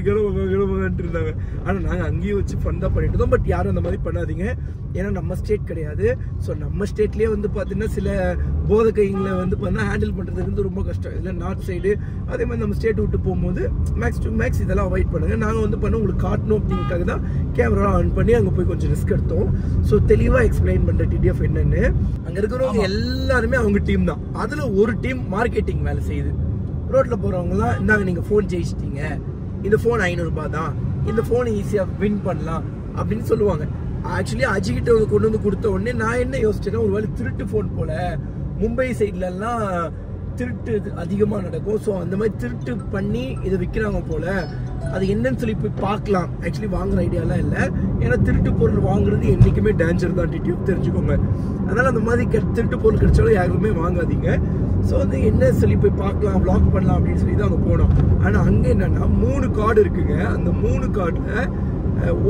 கிளம்புங்கன்ட்டு இருந்தாங்க. ஆனால் நாங்கள் அங்கேயும் வச்சு ஃபன் தான் பண்ணிட்டு இருந்தோம். பட் யாரும் அந்த மாதிரி பண்ணாதீங்க, ஏன்னா நம்ம ஸ்டேட் கிடையாது. ஸோ நம்ம ஸ்டேட்லேயே வந்து பார்த்தீங்கன்னா சில போதகைங்களை வந்து பார்த்தா ஹேண்டில் பண்ணுறதுக்கு வந்து ரொம்ப கஷ்டம். இல்லை நார்த் சைடு அதே மாதிரி நம்ம ஸ்டேட் விட்டு போகும்போது மேக்ஸ் டு மேக்ஸ் இதெல்லாம் அவாய்ட் பண்ணுங்க. நாங்கள் வந்து பண்ண உங்களுக்கு காட்டணும் அப்படிங்கிறதுக்காக தான் கேமரா ஆன் பண்ணி அங்கே போய் கொஞ்சம் ரிஸ்க் எடுத்தோம். ஸோ தெளிவாக எக்ஸ்பிளைன் பண்ணுற டிடிஎஃப் என்னன்னு. அங்கே இருக்கிறவங்க எல்லாருமே அவங்க டீம் தான். அதில் ஒரு டீம் மார்க்கெட்டிங் வேலை செய்யுது. ரோட்டில் போகிறவங்கலாம் இந்தாங்க நீங்கள் ஃபோன் ஜெயிச்சிட்டீங்க, இந்த ஃபோன் 500 ரூபாய் தான், இந்த ஃபோனை ஈஸியாக வின் பண்ணலாம் அப்படின்னு சொல்லுவாங்க. ஆக்சுவலி அஜிக்கிட்ட கொண்டு வந்து கொடுத்த உடனே நான் என்ன யோசிச்சேன்னா, ஒரு வேலை திருட்டு ஃபோன் போல மும்பை சைட்லலாம் திருட்டு அதிகமாக நடக்கும். ஸோ அந்த மாதிரி திருட்டு பண்ணி இதை விற்கிறாங்க போல, அது என்னன்னு சொல்லி போய் பார்க்கலாம். ஆக்சுவலி வாங்குற ஐடியாலாம் இல்லை, ஏன்னா திருட்டு பொருள் வாங்குறது என்றைக்குமே டேஞ்சர் தான், டிடிஎஃப் தெரிஞ்சுக்கோங்க. அதனால் அந்த மாதிரி திருட்டு பொருள் கிடைச்சாலும் யாருக்குமே வாங்காதீங்க. ஸோ வந்து என்ன சொல்லி போய் பார்க்கலாம், வ்ளாக் பண்ணலாம் அப்படின்னு சொல்லி தான் அங்கே போனோம். ஆனால் அங்கே என்னன்னா 3 கார்டு இருக்குங்க. அந்த 3 கார்டில்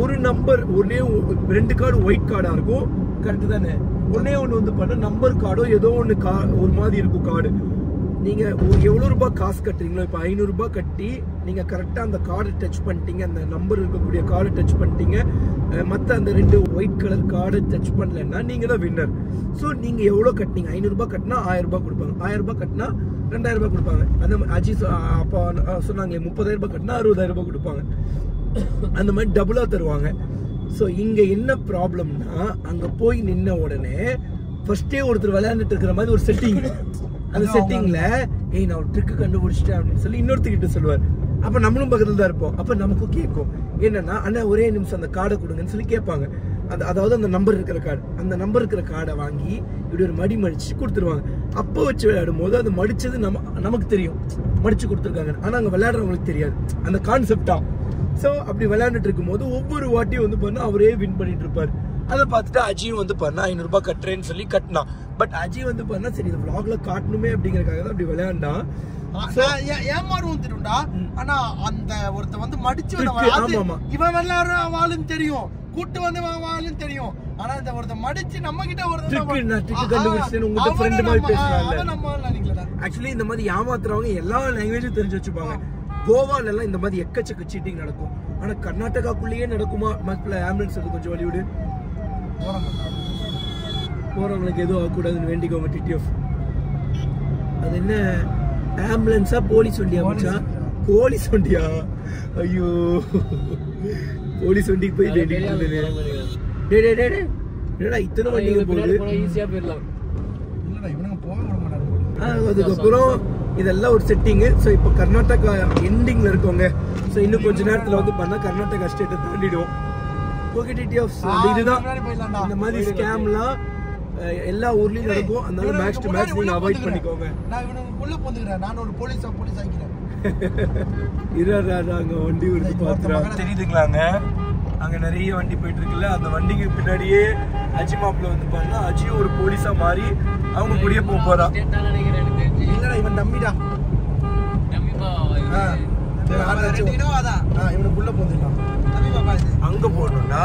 ஒரு நம்பர், 2 கார்டு ஒயிட் கார்டாக இருக்கும். கரெக்டு தானே? ஒன்று வந்து பண்ண நம்பர் கார்டோ ஏதோ ஒன்று ஒரு மாதிரி இருக்கும் கார்டு. நீங்கள் எவ்வளோ ரூபாய் காசு கட்டுறீங்களோ, இப்போ 500 ரூபாய் கட்டி நீங்கள் கரெக்டாக அந்த கார்டை டச் பண்ணிட்டீங்க, அந்த நம்பர் இருக்கக்கூடிய கார்டை டச் பண்ணிட்டீங்க, மற்ற அந்த 2 ஒயிட் கலர் கார்டை டச் பண்ணலன்னா நீங்கள் தான் வின்னர். ஸோ நீங்கள் எவ்வளோ கட்டினீங்க, 500 ரூபாய் கட்டினா 1000 ரூபாய் கொடுப்பாங்க, 1000 ரூபாய் கட்டினா 2000 ரூபாய் கொடுப்பாங்க. அந்த அஜி அப்போ சொன்னாங்களே 30000 ரூபாய் கட்டினா 60000 ரூபாய் கொடுப்பாங்க. அந்த மாதிரி டபுளாக தருவாங்க. ஸோ இங்கே என்ன ப்ராப்ளம்னா, அங்கே போய் நின்ன உடனே ஃபர்ஸ்டே ஒருத்தர் விளையாண்டுட்டு இருக்கிற மாதிரி ஒரு செட்டிங். அந்த செட்டிங்கில் ஏய் நான் ஒரு ட்ரிக்கு கண்டுபிடிச்சிட்டேன் அப்படின்னு சொல்லி இன்னொருத்தர்கிட்ட சொல்லுவார். அப்போ நம்மளும் பக்கத்தில் தான் இருப்போம். அப்போ நமக்கும் கேட்கும் என்னன்னா, அண்ணா ஒரே நிமிஷம் அந்த கார்டை கொடுங்கன்னு சொல்லி கேட்பாங்க. அதாவது அந்த நம்பர் இருக்கிற கார்டு, அந்த நம்பர் இருக்கிற கார்டை வாங்கி இப்படி ஒரு மடிச்சு கொடுத்துருவாங்க. அப்போ வச்சு விளையாடும் போது அது மடிச்சது நமக்கு தெரியும், மடிச்சு கொடுத்துருக்காங்க. ஆனால் அங்கே விளையாடுறவங்களுக்கு தெரியாது அந்த கான்செப்டா. ஸோ அப்படி விளையாண்டுட்டு இருக்கும் போது ஒவ்வொரு வாட்டியும் வந்து பண்ணா அவரே வின் பண்ணிட்டு இருப்பாரு. அதை பார்த்துட்டு அஜியும் வந்து பண்ணா 500 ரூபாய் கட்டுறேன்னு சொல்லி கட்டினான். பட் அஜி வந்து பண்ணா சரி இந்த vlogல காட்டணுமே அப்படிங்கறதுக்காக தான் அப்படி விளையாண்டான். ஏமாறும் தெரியும்டா. ஆனா அந்த ஒருத்த வந்து மடிச்சு இவன் விளையாடுறான்னு தெரியும், கூட்டு வந்து வாழுன்னு தெரியும். ஆனா இந்த ஒருத்த மடிச்சு நம்ம கிட்ட ஆக்சுவலி இந்த மாதிரி ஏமாத்துறவங்க எல்லா லாங்குவேஜும் தெரிஞ்சு வச்சுப்பாங்க. கோவால எல்லாம் இந்த மாதிரி எக்கச்சக்க சீட்டிங் நடக்கும். ஆனா கர்நாடகாக்குள்ளேயே நடக்குமா? மக்கள் ஆம்புலன்ஸ் அது கொஞ்சம் வழிவிடு, போறவங்களுக்கு எதுவும் ஆகக்கூடாதுன்னு வேண்டிக்கோங்க டிடிஎஃப். அது என்ன ஆம்புலன்ஸா போலீஸ் வண்டியா மச்சான்? போலீஸ் வண்டியா? ஐயோ போலீஸ் வண்டிக்கு போய் இத்தனை வண்டிங்க போகுது. ஈஸியா போயிடலாம். அதுக்கப்புறம் இதெல்லாம் ஒரு செட்டிங்கு. ஸோ இப்போ கர்நாடகா எண்டிங்ல இருக்கோங்க. ஸோ இன்னும் கொஞ்ச நேரத்தில் வந்து பண்ணா கர்நாடகா ஸ்டேட்டை தாண்டிடுவோம். ஓகே டிடிஎஃப், இதுதான் இந்த மாதிரி ஸ்கேம்லாம் எல்லா ஊர்லயும் நடக்கும். அதனால மேக்ஸ் டு மேக்ஸ் நீங்க அவாய்ட் பண்ணிக்கோங்க. நான் இவனுக்கு உள்ள போந்துக்கிறேன், நான் ஒரு போலீஸ் ஆகிக்கிறேன். அங்க வண்டி வருது பாத்துறாங்க, தெரியுதுங்களாங்க? அங்க நிறைய வண்டி போயிட்டு இருக்குல்ல, அந்த வண்டிக்கு பின்னாடியே அஜி மாப்பிள்ள வந்து பண்ணா அஜியும் ஒரு போலீஸா மாறி அவங்க கூடயே போறா. இல்லடா இவன் தம்பிடா, இவனுக்கு உள்ள போந்துக்கலாம். அங்க போடணும்டா.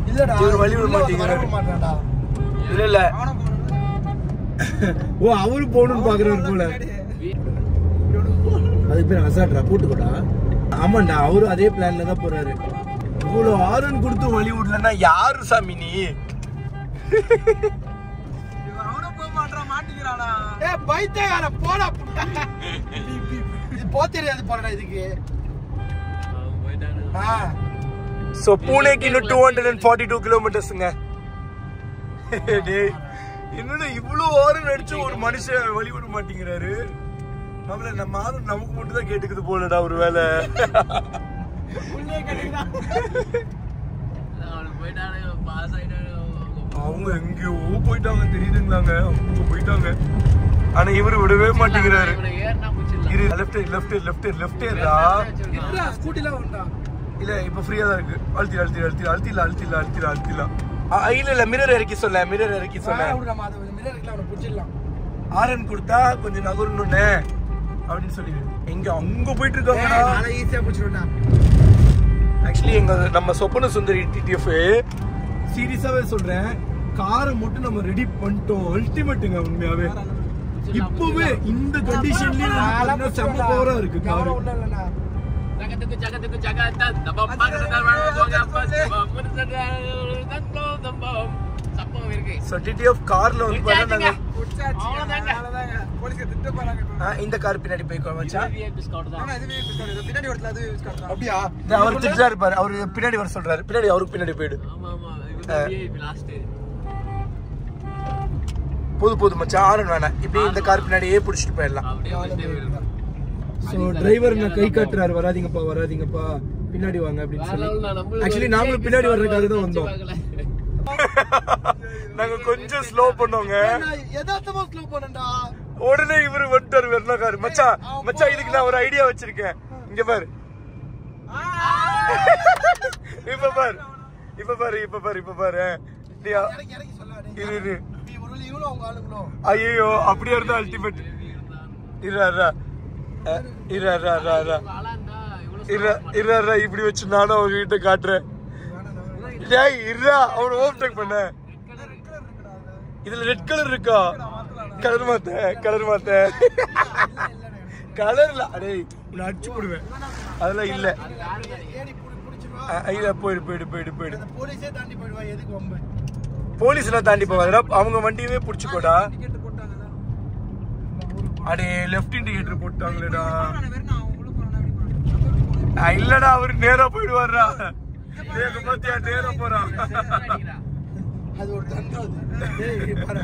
இல்லடா ஒரு வழி விட மாட்டேங்கிறாடா. இல்ல ஓ அவரு போகணும்னு பாக்குறவர் போல. அதுக்கு பேர் அசாட்ரா, போட்டுக்கோடா. ஆமாண்டா, அவரும் அதே பிளான்ல தான் போறாரு. இவ்வளவு ஆரன் கொடுத்து வழி விடலன்னா யாரு சாமி நீ? So பூனேக்கு இன்னும் 242 கிலோமீட்டர்ஸ்ங்க. என்னடா இவ்வளவு ஆரன் அடிச்சு ஒரு மனுஷன் வழி விட மாட்டேங்கிறாரு. நம்ம ஆரன் நமக்கு மட்டும் தான் கேட்டுக்குது போலடா ஒரு வேலை. அவங்க எங்கேயோ போயிட்டாங்க தெரியுதுங்களாங்க, அவங்க போயிட்டாங்க. ஆனா இவரு விடவே மாட்டேங்கிறாரு. இல்ல இப்ப ஃப்ரீயா தான் இருக்கு. அழுத்திடலாம். இல்ல மிரர் இறக்கி சொல்ல, மிரர் இறக்கி சொல்ல. ஆரன் கொடுத்தா கொஞ்சம் நகரணும்னு அப்படின்னு சொல்லி எங்க அங்க போயிட்டு இருக்காங்கடா. ஈஸியா பிடிச்சிருந்தா ஆக்சுவலி எங்க நம்ம சொப்பன சுந்தரி டிடிஎஃப் சீரியஸாவே சொல்றேன், காரை மட்டும் நம்ம ரெடி பண்ணிட்டோம். அல்டிமேட்டுங்க உண்மையாவே. இப்பவே இந்த கண்டிஷன்லயே செம்ம பவரா இருக்கு கார். கார்ல வந்து இந்த கார் பின்னாடி போய்க்கோச்சா அப்படியா? அவர் திட்டா இருப்பாரு, அவரு பின்னாடி வர சொல்றாரு. பின்னாடி அவருக்கு பின்னாடி போயிடு. போது மச்சான், ஆரன் வேணாம். இப்படி இந்த கார் பின்னாடியே புடிச்சிட்டு போயிடலாம். சோ டிரைவர் நான் கை காட்டுறாரு, வராதீங்கப்பா பின்னாடி வாங்க அப்படின்னு சொல்லி. ஆக்சுவலி நாங்களும் பின்னாடி வர்றதுக்காக தான் வந்தோம். நாங்க கொஞ்சம் ஸ்லோ பண்ணோங்க. எதார்த்தமா ஸ்லோ பண்ணடா. உடனே இவரு வந்துட்டாரு வெர்ணகாரு. மச்சான் இதுக்கு நான் ஒரு ஐடியா வச்சிருக்கேன். இங்க பாரு, இப்ப பாரு. ஐயோ அப்படியே இருந்தா அல்டிமேட். இப்படி வச்சு நானும் அவங்க கிட்ட காட்டுறேன். அவனை ஓவர்டேக் பண்ண. இதுல ரெட் கலர் இருக்கா? கலர் மாத்த கலர்ல அடே உன்னை அடிச்சு போடுவேன். அதெல்லாம் இல்ல. போயிடு. போலீஸ் எல்லாம் தாண்டி போவாங்க. அவங்க வண்டியவே புடிச்சுக்கோடா. அடே லெஃப்ட் இண்டிகேட்டர் போட்டாங்களேடா. இல்லடா அவரு நேரா போயிடுவாரா. நேரா போறான். அது ஒரு தண்டனை.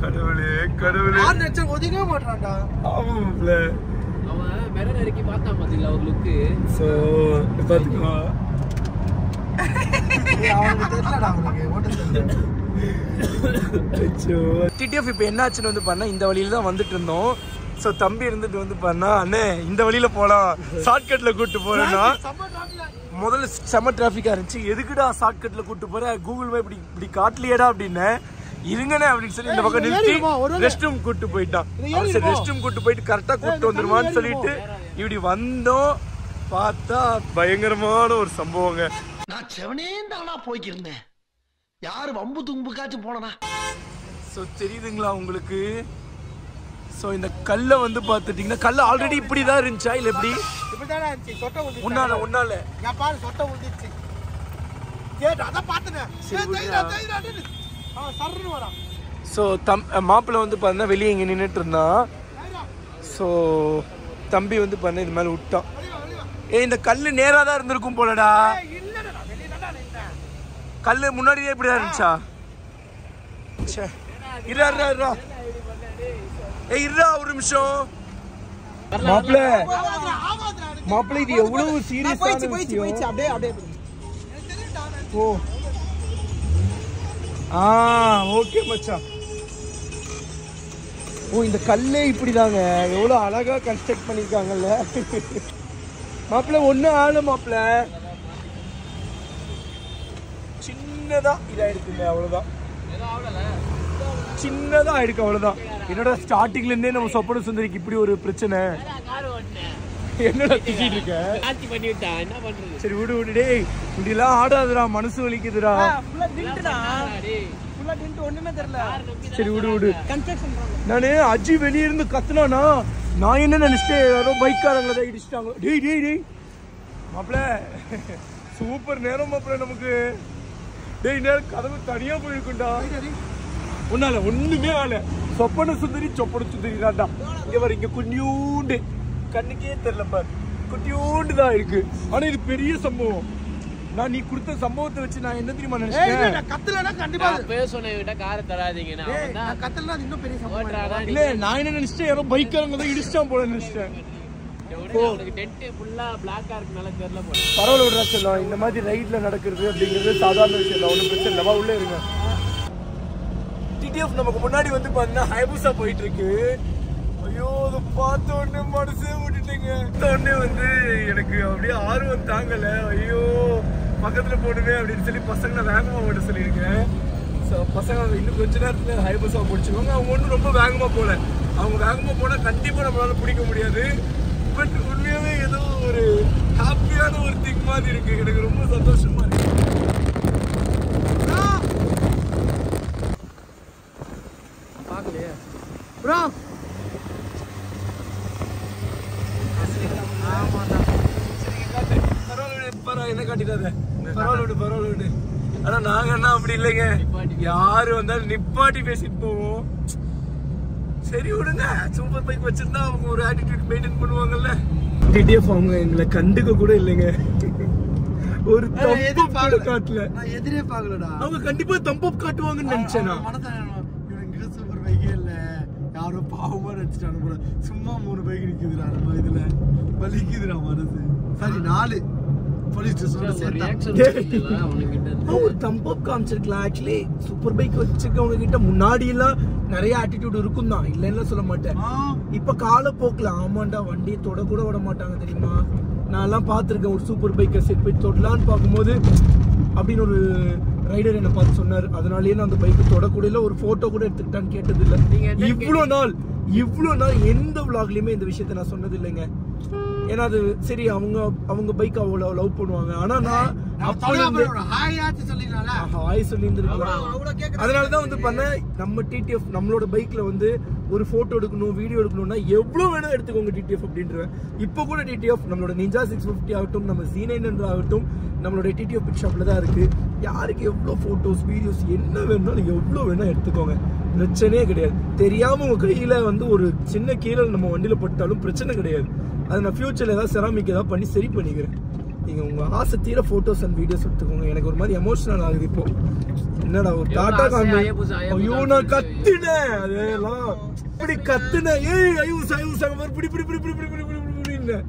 கடவுளே ஒதுங்க மாட்டான்டா. ஆமாம்ல. அவன் மிரர் அடிக்கி பார்த்தான் பாத்தீங்களா ஒரு லுக்கு. சோ பாத்துக்கோ. அவனுக்கு தெரியலடா, அவனுக்கு ஓட்ட தெரியல. டிடிஎஃப் இப்போ என்னாச்சுன்னு வந்து பண்ணா, இந்த வழியில தான் வந்துட்டு இருந்தோம். ஸோ தம்பி இருந்துட்டு வந்து பண்ணா, அண்ணே இந்த வழியில போலாம், ஷார்ட்கட்ல கூப்பிட்டு போறேன்னா முதல்ல செம்ம டிராஃபிக்கா இருந்துச்சு. எதுக்குடா ஷார்ட்கட்ல கூப்பிட்டு போற, கூகுள் மேப் இப்படி காட்டலையேடா அப்படின்னு இருங்கண்ணே அப்படின்னு சொல்லி இந்த பக்கம் நிறுத்தி ரெஸ்ட் ரூம் கூப்பிட்டு போயிட்டான். சரி ரெஸ்ட் ரூம் கூப்பிட்டு போயிட்டு கரெக்டா கூப்பிட்டு வந்துருவான்னு சொல்லிட்டு இப்படி வந்தோம். பார்த்தா பயங்கரமான ஒரு சம்பவங்க. நான் செவனே தானா போய்க்கிருந்தேன். யாரு வம்பு தும்புக்காச்சும் போனா. ஸோ தெரியுதுங்களா உங்களுக்கு? ஸோ இந்த கல்லை வந்து பார்த்துட்டிங்கன்னா, கல் ஆல்ரெடி இப்படி தான் இருந்துச்சா இல்லை எப்படி? இப்படிதானே இருந்துச்சு. சொட்டை ஊதிச்சு. உன்னால நான் பாரு சொட்டை ஊதிச்சு. கேட் அத பார்த்தனே. சர்ன்னு வரான். ஸோ மாப்பிள்ளை வந்து பார்த்தா வெளியே இங்கே நின்றுட்டு இருந்தான். ஸோ தம்பி வந்து பண்ண இது மேலே விட்டான். இந்த கல் நேராக தான் இருந்திருக்கும் போலடா. கல் முன்னாடியே இப்படிதான் இருந்துச்சா? இருடா ஒரு நிமிஷம். மாப்பிள்ளை இது எவ்வளவு சீரியஸான விஷயம். அப்படியே ஓ ஓகே மச்சான். ஓ இந்த கல்லே இப்படிதாங்க, எவ்வளவு அழகா கன்ஸ்ட்ரக்ட் பண்ணிருக்காங்கல்ல. மாப்பிள்ள ஒன்னும் ஆளு மாப்பிள்ள சின்னதா இதாயிடுக்குங்க, அவ்வளவுதான். சின்னதா ஆயிடுக்கு அவ்வளவுதான். என்னோட ஸ்டார்டிங்ல இருந்தே நம்ம சொப்பன சுந்தரிக்கு இப்படி ஒரு பிரச்சனை. என்னடா திட்டிட்டு இருக்க? சரி விடு டேய், இப்படிலாம் ஆடாதுடா, மனசு வலிக்குதுடா. சரி விடு. நானு அஜி வெளியே இருந்து கத்துனானா, நான் என்ன நினைச்சிட்டேன், யாரோ பைக்காரங்களை தான் இடிச்சிட்டாங்க. டேய் மாப்பிள்ள சூப்பர் நேரம் மாப்பிள்ள நமக்கு. டேய் நேரம் கதவு தனியா போயிருக்குண்டா. ஒன்னால ஒண்ணுமே ஆல. சொப்பன சுந்தரி தான்டா. இங்க வர இங்க குட்டியூண்டு, கண்ணுக்கே தெரியல பாரு, குட்டியூண்டு தான் இருக்கு. ஆனா இது பெரிய சம்பவம். நான் நீ கொடுத்த சம்பவத்தை வச்சு நான் என்ன தெரியுமா நினைச்சேன், கத்தலனா கண்டிப்பா பேசணும்ட்ட காரை தராதீங்க. நான் கத்தலனா இன்னும் பெரிய சம்பவம். இல்ல நான் என்ன நினைச்சேன், யாரோ பைக்காரங்க தான் இடிச்சிட்டான் போல நினைச்சேன். பரவாயில்ல விடுறா செல்லம், இந்த மாதிரி ரைட்ல நடக்கிறது அப்படிங்கிறது சாதாரண விஷயம் இல்லை, ஒன்றும் பிரச்சனை இல்லவா. உள்ள இருங்க. டிடிஎஃப் நமக்கு முன்னாடி வந்து பாத்தீங்கன்னா ஹைபூசா போயிட்டு இருக்கு. ஐயோ அதை பார்த்த உடனே மனசே விட்டுட்டேங்க. உடனே வந்து எனக்கு அப்படியே ஆர்வம் தாங்கல. ஐயோ பக்கத்துல போடுவேன் அப்படின்னு சொல்லி பசங்களை வேகமா ஓட சொல்லியிருக்கேன். ஸோ ஸோ பசங்க இன்னும் கொஞ்ச நேரத்தில் ஹைபஸாக பிடிச்சிருவாங்க. அவங்க ஒன்றும் ரொம்ப வேகமாக போகல. அவங்க வேகமாக போனால் கண்டிப்பாக நம்மளால பிடிக்க முடியாது. பட் உண்மையாகவே ஏதோ ஒரு ஹாப்பியான ஒரு திங் மாதிரி இருக்குது. எனக்கு ரொம்ப சந்தோஷமாக இருக்குது. பார்க்கலையே ப்ரோ. என்ன காட்டிடாத, பரவாயில்ல விடு. ஆனா நாங்க என்ன அப்படி இல்லைங்க, யாரு வந்தாலும் நிப்பாட்டி பேசிட்டு போவோம். சரி விடுங்க, சூப்பர் பைக் வச்சிருந்தா அவங்க ஒரு ஆட்டிடியூட் மெயின்டைன் பண்ணுவாங்கல்ல. டிடிஎஃப் அவங்க எங்களை கண்டுக்க கூட இல்லைங்க. ஒரு தம்பப் கூட காட்டல. நான் எதிரே பார்க்கலடா. அவங்க கண்டிப்பா தம்பப் காட்டுவாங்கன்னு நினைச்சேன். இவனுக்கு சூப்பர் பைக்கே இல்ல, யாரோ பாவமா நினைச்சிட்டானு கூட. சும்மா 3 பைக் நிக்குதுடா நம்ம இதுல, வலிக்குதுடா மனசு. சரி 4 போலீஸ் ஒரு தம்பப் காமிச்சிருக்கலாம். ஆக்சுவலி சூப்பர் பைக் வச்சிருக்கவங்க கிட்ட முன்னாடி எல்லாம் நிறைய ஆட்டிடியூட் இருக்கும் தான், இல்லைன்னு சொல்ல மாட்டேன். இப்ப காலப்போக்குல ஆமாண்டா வண்டியை தொட கூட விட மாட்டாங்க தெரியுமா. நான் எல்லாம் பார்த்துருக்கேன். ஒரு சூப்பர் பைக்கை செட் போய் தொடலான்னு பார்க்கும்போது அப்படின்னு ஒரு ரைடர் என்ன பார்த்து சொன்னார். அதனாலேயே நான் அந்த பைக்கு தொடக்கூட இல்லை, ஒரு போட்டோ கூட எடுத்துக்கிட்டான்னு கேட்டது இல்லை. இவ்வளோ நாள் எந்த விளாக்லயுமே இந்த விஷயத்த நான் சொன்னது இல்லைங்க. ஏன்னா அது சரி, அவங்க பைக் அவ்வளோ லவ் பண்ணுவாங்க. ஆனா நான் ஹாய் சொல்லியிருந்திருக்கலாம். அதனாலதான் வந்து பண்ண நம்ம டிடிஎஃப் நம்மளோட பைக்ல வந்து ஒரு போட்டோ எடுக்கணும், வீடியோ எடுக்கணும்னா எவ்வளவு வேணா எடுத்துக்கோங்க டிடிஎஃப் அப்படின்றேன். இப்போ கூட டிடிஎஃப் நம்மளோட நிஞ்சா 650 ஆகட்டும், நம்ம Z900 ஆகட்டும், நம்மளோட டிடிஎஃப் பிட் ஷாப்ல தான் இருக்கு. யாருக்கு எவ்வளவு போட்டோஸ் வீடியோஸ் என்ன வேணும்னாலும் எவ்வளவு வேணா எடுத்துக்கோங்க, பிரச்சனையே கிடையாது. தெரியாம உங்க கையில வந்து ஒரு சின்ன கீழே நம்ம வண்டியில பட்டாலும் பிரச்சனை கிடையாது. அதை நான் ஃபியூச்சர்ல ஏதாவது செராமிக் ஏதாவது பண்ணி சரி பண்ணிக்கிறேன். நீங்க உங்க ஆசை தீர போட்டோஸ் அண்ட் வீடியோஸ் எடுத்துக்கோங்க. எனக்கு ஒரு மாதிரி எமோஷனல் ஆகுது இப்போ. என்னடா ஒரு டாடா காமி, ஐயோ நான் கத்துனேன், அதெல்லாம் இப்படி கத்துனேன். ஏய் ஐயூஸ் இப்படி.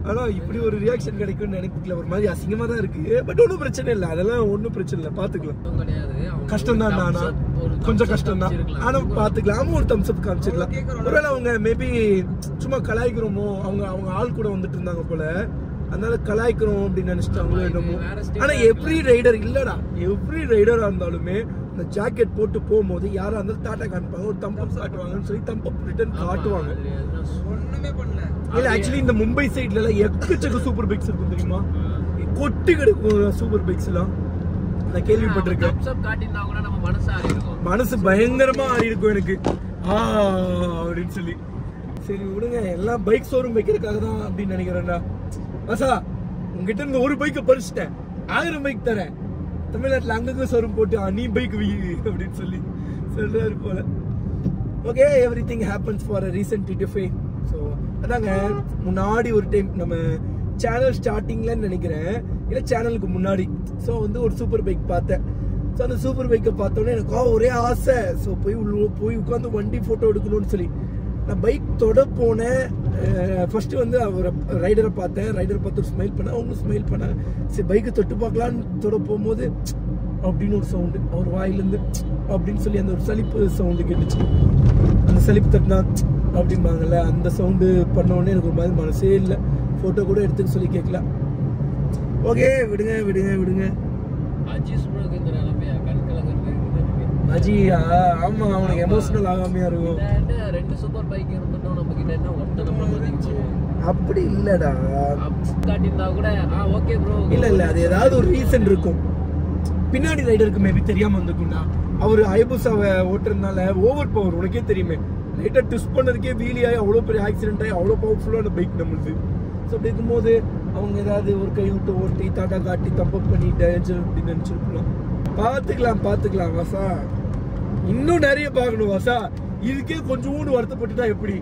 ஆனா இப்படி ஒரு ரியாக்ஷன் கிடைக்கும்னு நினைக்கல. ஒரு மாதிரி அசிங்கமா தான் இருக்கு. பட் ஒன்றும் பிரச்சனை இல்லை, அதெல்லாம் ஒன்றும் பிரச்சனை இல்லை, பாத்துக்கலாம். கஷ்டம் தான், நானா கொஞ்சம் கஷ்டம் தான், ஆனா பாத்துக்கலாம். ஆமா ஒரு தம்ஸ் அப் காமிச்சிடலாம். ஒருவேளை அவங்க மேபி சும்மா கலாய்க்கிறோமோ, அவங்க ஆள் கூட வந்துட்டு இருந்தாங்க போல, அதனால கலாய்க்கிறோம் அப்படின்னு நினைச்சிட்டாங்களோ என்னமோ. ஆனா எவ்ரி ரைடர் இல்லடா, எவ்ரி ரைடரா இருந்தாலுமே இந்த ஜாக்கெட் போட்டு போகும்போது யாரா இருந்தாலும் டாட்டா காமிப்பாங்க, ஒரு தம்பப் காட்டுவாங்கன்னு சொல்லி தம்பப் ரிட்டர்ன் காட்டுவாங்க. ஒண்ணுமே பண்ணல. இல்ல ஆக்சுவலி இந்த மும்பை சைட்ல எல்லாம் எக்கச்சக்க சூப்பர் பைக்ஸ் இருக்கும் தெரியுமா, கொட்டி கிடக்கும் சூப்பர் பைக்ஸ் எல்லாம். நான் கேள்விப்பட்டிருக்கேன். மனசு பயங்கரமா ஆடி இருக்கும் எனக்கு அப்படின்னு சொல்லி. சரி விடுங்க, எல்லாம் பைக் ஷோரூம் வைக்கிறதுக்காக தான் அப்படின்னு நினைக்கிறேன்டா. ஆசா உங்ககிட்ட இருந்து ஒரு பைக்கை பறிச்சுட்டேன், 1000 பைக் தரேன், தமிழ்நாட்டுல அங்கங்க ஷோரூம் போட்டு நீ பைக் வை அப்படின்னு சொல்லி சொல்றாரு போல. Okay, everything happens for a recent TTFA. So அதாங்க, முன்னாடி ஒரு டைம் நம்ம சேனல் ஸ்டார்டிங்ல நினைக்கிறேன், இல்லை சேனலுக்கு முன்னாடி ஸோ வந்து ஒரு சூப்பர் பைக் பார்த்தேன். ஸோ அந்த சூப்பர் பைக்கை பார்த்தோன்னே எனக்கு ஒரே ஆசை. ஸோ போய் உட்காந்து வண்டி ஃபோட்டோ எடுக்கணும்னு சொல்லி நான் பைக் தொட போனேன். ஃபர்ஸ்ட் வந்து அவர் ரைடரை பார்த்தேன், ரைடரை பார்த்து ஸ்மைல் பண்ணேன், அவங்களும் ஸ்மைல் பண்ணேன். சரி பைக்கை தொட்டு பார்க்கலான்னு தொட போகும்போது அப்படின்னு ஒரு சவுண்டு அவர் வாயிலேருந்து அப்படின்னு சொல்லி அந்த ஒரு சலிப்பு சவுண்டு கேட்டுச்சு. அந்த சலிப்பு தட்டினா அப்படின்பாங்கல்ல, அந்த சவுண்டு பண்ண உடனே எனக்கு ஒரு மாதிரி மனசே இல்லை, ஃபோட்டோ கூட எடுத்துக்க சொல்லி கேட்கல. ஓகே விடுங்க. அஜியா ஆமா, அவனுக்கு எமோஷனல் ஆகாமையா இருக்கும். அப்படி இல்லடா, இல்ல அது ஏதாவது ஒரு ரீசன் இருக்கும். பின்னாடி ரைடருக்கு மேபி தெரியாம வந்துக்கும்டா. அவரு ஹைபுசாவை ஓட்டுறதுனால ஓவர் பவர் உனக்கே தெரியுமே, லைட்டா ட்விஸ்ட் பண்ணதுக்கே வீலி ஆகி அவ்வளோ பெரிய ஆக்சிடென்ட் ஆகி அவ்வளோ பவர்ஃபுல்லான பைக் நம்மளுது. ஸோ அப்படி இருக்கும்போது அவங்க ஏதாவது ஒரு கை விட்டு ஓட்டி டாட்டா காட்டி தம்பப் பண்ணி டேஞ்சர் அப்படின்னு நினச்சிருக்கலாம். பார்த்துக்கலாம் வாசா, இன்னும் நிறைய பார்க்கணும் வாசா. இதுக்கே கொஞ்சோண்டு வருத்தப்பட்டுட்டா எப்படி?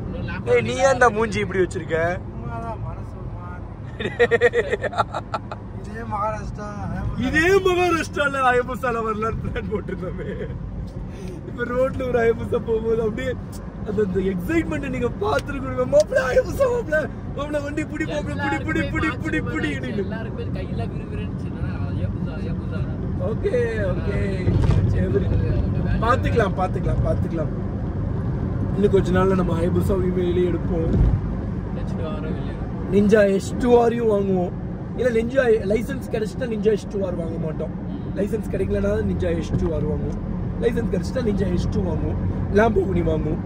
நீ ஏன்டா மூஞ்சி இப்படி வச்சிருக்க? இதே மகாராஷ்டிரால ஹைபுசால வரலான்னு பிளான் போட்டிருந்தோமே. இப்ப ரோட்ல ஒரு ஹைபுசா போகும்போது அப்படியே அந்த எக்ஸைட்மெண்ட் நீங்க பாத்துருக்கீங்க. மாப்பிள ஹைபுசா, மாப்பிள வண்டி புடி, மாப்பிள புடி. ஓகே பாத்துக்கலாம். இன்னும் கொஞ்ச நாள்ல நம்ம ஹைபுசா வெளியே எடுப்போம். நிஞ்சா H2R வாங்குவோம். இல்ல நிஞ்சா லைசன்ஸ் கிடைச்சிட்டா நிஞ்சா H2R வாங்க மாட்டோம். லைசன்ஸ் கிடைக்கலனா நிஞ்சா H2 வாங்குவோம், லைசன்ஸ் கிடைச்சிட்டா நிஞ்சா H2 வாங்குவோம், லாம்போகினி வாங்குவோம்,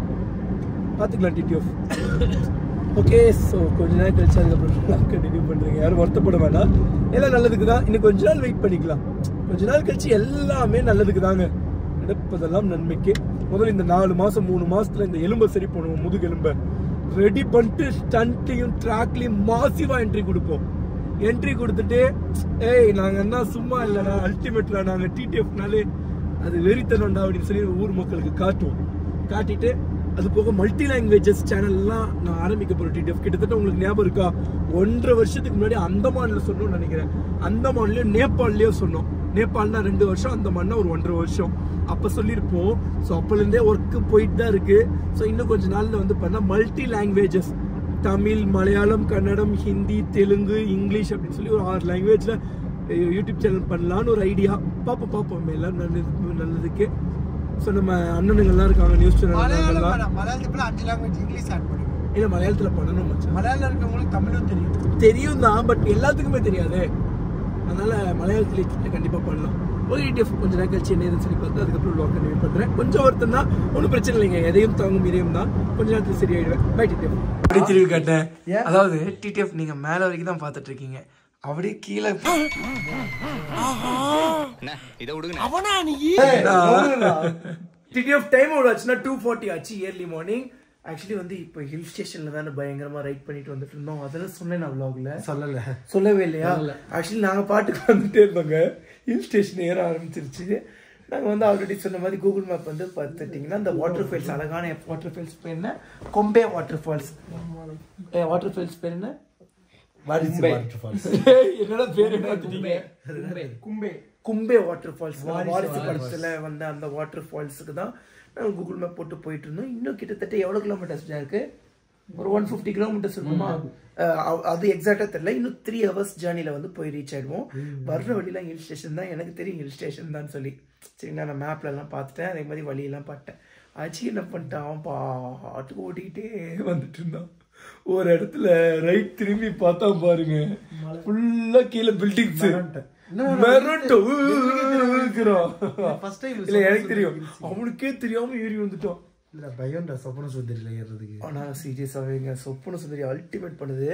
பார்த்துக்கலாம் டிடிஎஃப். ஓகே, ஸோ கொஞ்ச நேரம் கழிச்சு அதுக்கப்புறம் கண்டினியூ பண்ணுறீங்க, யாரும் வருத்தப்பட வேண்டாம், எல்லாம் நல்லதுக்கு தான். இன்னும் கொஞ்ச நாள் வெயிட் பண்ணிக்கலாம், கொஞ்ச நாள் கழிச்சு எல்லாமே நல்லதுக்கு தாங்க, நடப்பதெல்லாம் நன்மைக்கு. முதல்ல இந்த 4 மாதம் 3 மாதத்துல இந்த எலும்பை சரி பண்ணுவோம், முதுகெலும்பை ரெடி பண்ணிட்டு ஸ்டண்ட்லையும் ட்ராக்லையும் மாசிவாக என்ட்ரி கொடுப்போம். என்ட்ரி கொடுத்துட்டு ஏய் நாங்கள் என்ன சும்மா இல்லைண்ணா, அல்டிமேட்ல நாங்கள் டிடிஎஃப்னாலே அது வெறித்தனம்டா அப்படின்னு சொல்லி ஊர் மக்களுக்கு காட்டுவோம். காட்டிட்டு அது போக மல்டி லாங்குவேஜஸ் சேனல்லாம் நான் ஆரம்பிக்க போகிறேன் டிடிஎஃப். கிட்டத்தட்ட உங்களுக்கு ஞாபகம் இருக்கா, 1.5 வருஷத்துக்கு முன்னாடி அந்தமான்ல சொன்னோம்னு நினைக்கிறேன், அந்தமான்லயும் நேபாள்லயும் சொன்னோம். நேபாள்னா 2 வருஷம், அந்தமான்னா ஒரு 1.5 வருஷம் அப்போ சொல்லியிருப்போம். ஸோ அப்போலேருந்தே ஒர்க்கு போயிட்டு தான் இருக்கு. ஸோ இன்னும் கொஞ்சம் நாளில் வந்து பண்ணால் multi languages, Tamil, Malayalam, Kannada, Hindi, Telugu, English அப்படின்னு சொல்லி ஒரு 6 லாங்குவேஜில் யூடியூப் சேனல் பண்ணலான்னு ஒரு ஐடியா. பார்ப்போம் எல்லாம் நல்லதுக்கு. ஸோ நம்ம அண்ணனுங்கள்லாம் இருக்காங்க நியூஸ் சேனல், மலையாளத்துல 5 லாங்குவேஜ் இங்கிலீஷ் ஆட் பண்ணுங்க. இல்லை மலையாளத்தில் பண்ணணும் மச்சான். மலையாளம் இருக்கவங்களுக்கு தமிழும் தெரியும் தான், பட் எல்லாத்துக்குமே தெரியாது. அதனால மலையாளத்தில் கண்டிப்பாக பண்ணலாம். ஒரு டிடிஎஃப் கொஞ்ச நேரம் கழிச்சு என்ன சொல்லி பார்த்து அதுக்கப்புறம் வ்ளாக் கண்டினியூ பண்ணுறேன். கொஞ்சம் ஒருத்தன் தான், ஒன்றும் பிரச்சனை இல்லைங்க, எதையும் தாங்கும் இதயம் தான், கொஞ்ச நேரத்தில் சரியாயிடுவேன். By TTF. அப்படி திரும்பி காட்டேன், அதாவது டிடிஎஃப் நீங்கள் மேலே வரைக்கும் தான் பார்த்துட்டு இருக்கீங்க, அப்படியே கீழே டிடிஎஃப் டைம் எவ்வளோ ஆச்சுன்னா 2:40 ஆச்சு இயர்லி மார்னிங். ஆக்சுவலி வந்து இப்போ ஹில் ஸ்டேஷன்ல தானே பயங்கரமா ரைட் பண்ணிட்டு வந்துட்டு இருந்தோம். அதெல்லாம் சொன்னேன் நான் vlogல, சொல்லவே இல்லையா? ஆக்சுவலி நாங்க பாட்டுக்கு வந்துட்டே இருந்தோங்க, ஹில் ஸ்டேஷன் ஏற ஆரம்பிச்சிருச்சு. நாங்கள் வந்து ஆல்ரெடி சொன்ன மாதிரி கூகுள் மேப் வந்து பார்த்துட்டிங்கன்னா அந்த வாட்டர் ஃபால்ஸ், அழகான வாட்டர் ஃபால்ஸ் பேர் என்ன, கொம்பே வாட்டர் ஃபால்ஸ். வாட்டர் ஃபால்ஸ் பேர் என்ன, என்னடா பேர் கும்பே வாட்டர் ஃபால்ஸ். வாரிசு படத்துல வந்து அந்த வாட்டர் ஃபால்ஸுக்கு தான் நாங்கள் கூகுள் மேப் போட்டு போயிட்டு இருந்தோம். இன்னும் கிட்டத்தட்ட எவ்வளோ கிலோமீட்டர்ஸ் இருக்கு, ஒரு 150 கிலோமீட்டர்ஸ் இருக்குமா, அது எக்ஸாக்டா தெரியல. இன்னும் 3 hours ஜேர்னில வந்து போய் ரீச் ஆயிடுவோம். வர்ற வழியெல்லாம் ஹில் ஸ்டேஷன் தான், எனக்கு தெரியும் ஹில் ஸ்டேஷன் தான் சொல்லி. சரி நான் மேப்ல எல்லாம் பார்த்துட்டேன், அதே மாதிரி வழியெல்லாம் பார்த்தேன். ஆச்சு என்ன பண்ணிட்டான், பாட்டுக்கு ஓட்டிக்கிட்டே வந்துட்டு இருந்தான். ஒரு இடத்துல ரைட் திரும்பி பார்த்தா பாருங்க, ஃபுல்லா கீழே பில்டிங்ஸ். எனக்கு தெரியும், அவனுக்கே தெரியாம ஏறி வந்துட்டோம். சொப்பன சுந்தரியில ஏறதுக்கு ஆனா சீரியஸாவேங்க சொப்பன சுந்தரி அல்டிமேட் பண்ணுது,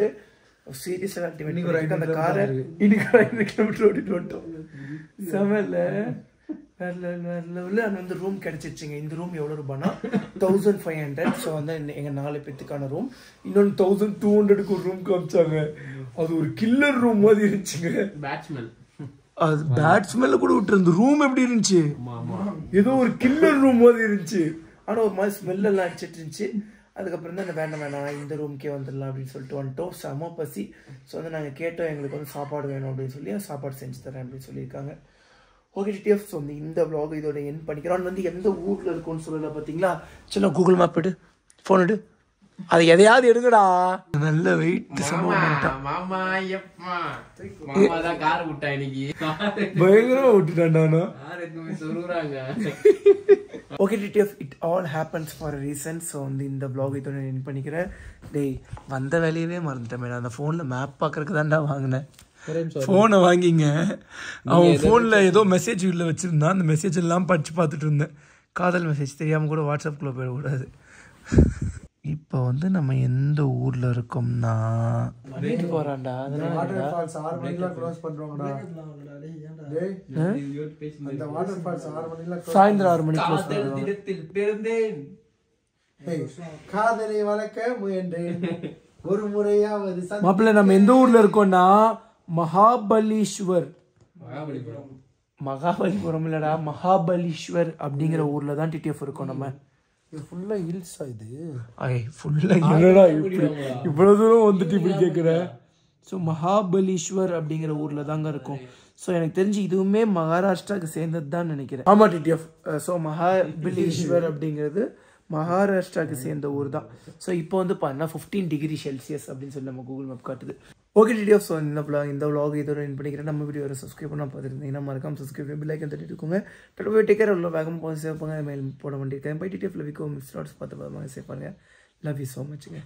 சீரியஸா அல்டிமேட். அந்த காரை இன்னைக்கு 5 கிலோமீட்டர் ஓட்டிட்டு வந்துட்டோம். செமல்ல வந்து ரூம் கிடைச்சிருச்சுங்க. இந்த ரூம் எவ்வளவு ரூபாய்னா 1500. ஸோ வந்து எங்க 4 பேத்துக்கான ரூம். இன்னொன்னு 1200க்கு ஒரு ரூம் காமிச்சாங்க. அது ஒரு கில்லர் ரூம் மாதிரி இருந்துச்சுங்க. அது பேட்ஸ்மேன்ல கூட விட்டு இருந்த ரூம் எப்படி இருந்துச்சு, ஏதோ ஒரு கில்லர் ரூம் மாதிரி இருந்துச்சு. ஆனா ஒரு மாதிரி ஸ்மெல் எல்லாம் அடிச்சிட்டு இருந்துச்சு. அதுக்கப்புறம் தான் வேண்டாம் இந்த ரூம்க்கே வந்துடலாம் அப்படின்னு சொல்லிட்டு வந்துட்டோம். செம பசி. ஸோ வந்து நாங்கள் கேட்டோம், எங்களுக்கு வந்து சாப்பாடு வேணும் அப்படின்னு சொல்லி சாப்பாடு செஞ்சு தரேன் அப்படின்னு சொல்லியிருக்காங்க. ஓகே டிடிஎஃப், ஸோ வந்து இந்த vlog இதோட என் பண்ணிக்கிறோம். வந்து எந்த ஊர்ல இருக்கும்னு சொல்லல பார்த்தீங்களா. சின்ன கூகுள் மேப் எடு, ஃபோன் எடு, அது எதையாவது எடுங்கடா. நல்ல வெயிட் பயங்கரமா விட்டுட்டான். Okay TTF, it all happens for a reason. So வந்து இந்த vlog இதோட என் பண்ணிக்கிறேன். டேய் வந்த வேலையவே மறந்துட்டேன், அந்த ஃபோனில் மேப் பார்க்கறதுக்கு தான்டா வாங்கினேன். ஃபோனை வாங்கிங்க, அவன் ஃபோனில் ஏதோ மெசேஜ் உள்ள வச்சுருந்தான், அந்த மெசேஜ் எல்லாம் படித்து பார்த்துட்டு இருந்தேன். காதல் மெசேஜ் தெரியாமல் கூட வாட்ஸ்அப்குள்ளே போயிடக்கூடாது. இப்போ வந்து நம்ம எந்த ஊரில் இருக்கோம்னா போகிறான்டா, சாயந்தரம் 6 மணிக்கு காதலை வளர்க்க முயன்றேன் ஒரு முறையாவது. மாப்பிள்ள நம்ம எந்த ஊர்ல இருக்கோம்னா மகாபலீஸ்வர், மகாபலிபுரம் இல்லடா, மகாபலீஸ்வர் அப்படிங்கிற ஊர்ல தான் டிடிஎஃப் இருக்கோம். நம்ம ஃபுல்லா ஹில்ஸா இது, ஃபுல்லா என்னடா இவ்வளவு தூரம் வந்துட்டு இப்படி கேட்குற. ஸோ மகாபலீஸ்வர் அப்படிங்கிற ஊர்ல தாங்க இருக்கும். ஸோ எனக்கு தெரிஞ்சு இதுவுமே மகாராஷ்டிராவுக்கு சேர்ந்தது தான் நினைக்கிறேன். ஆமா டிடிஎஃப். ஸோ மகாபலீஸ்வர் அப்படிங்கிறது மகாராஷ்டிராவுக்கு சேர்ந்த ஊர் தான். ஸோ இப்போ வந்து பார்த்தா 15 டிகிரி செல்சியஸ் அப்படின்னு சொல்லி நம்ம கூகுள் மேப் காட்டுது. ஓகே டிடிஎஃப், ஸோ இந்த vlog இதோட என் பண்ணிக்கிறேன். நம்ம வீடியோ சப்ஸ்கிரைப் பண்ணால் பார்த்துருந்தீங்கன்னா மறக்காம சப்ஸ்கிரைப் பண்ணி பெல் ஐக்கன் தட்டிட்டு இருக்கோங்க. போய் டேக் கேர், எவ்வளோ வேகமாக போக சேவ் பண்ணுங்க. மெயில் போட வேண்டியிருக்கேன். Bye TTF love you miss நாட்ஸ் பார்த்து சேவ் பண்ணுங்க. Love you so மச்சுங்க.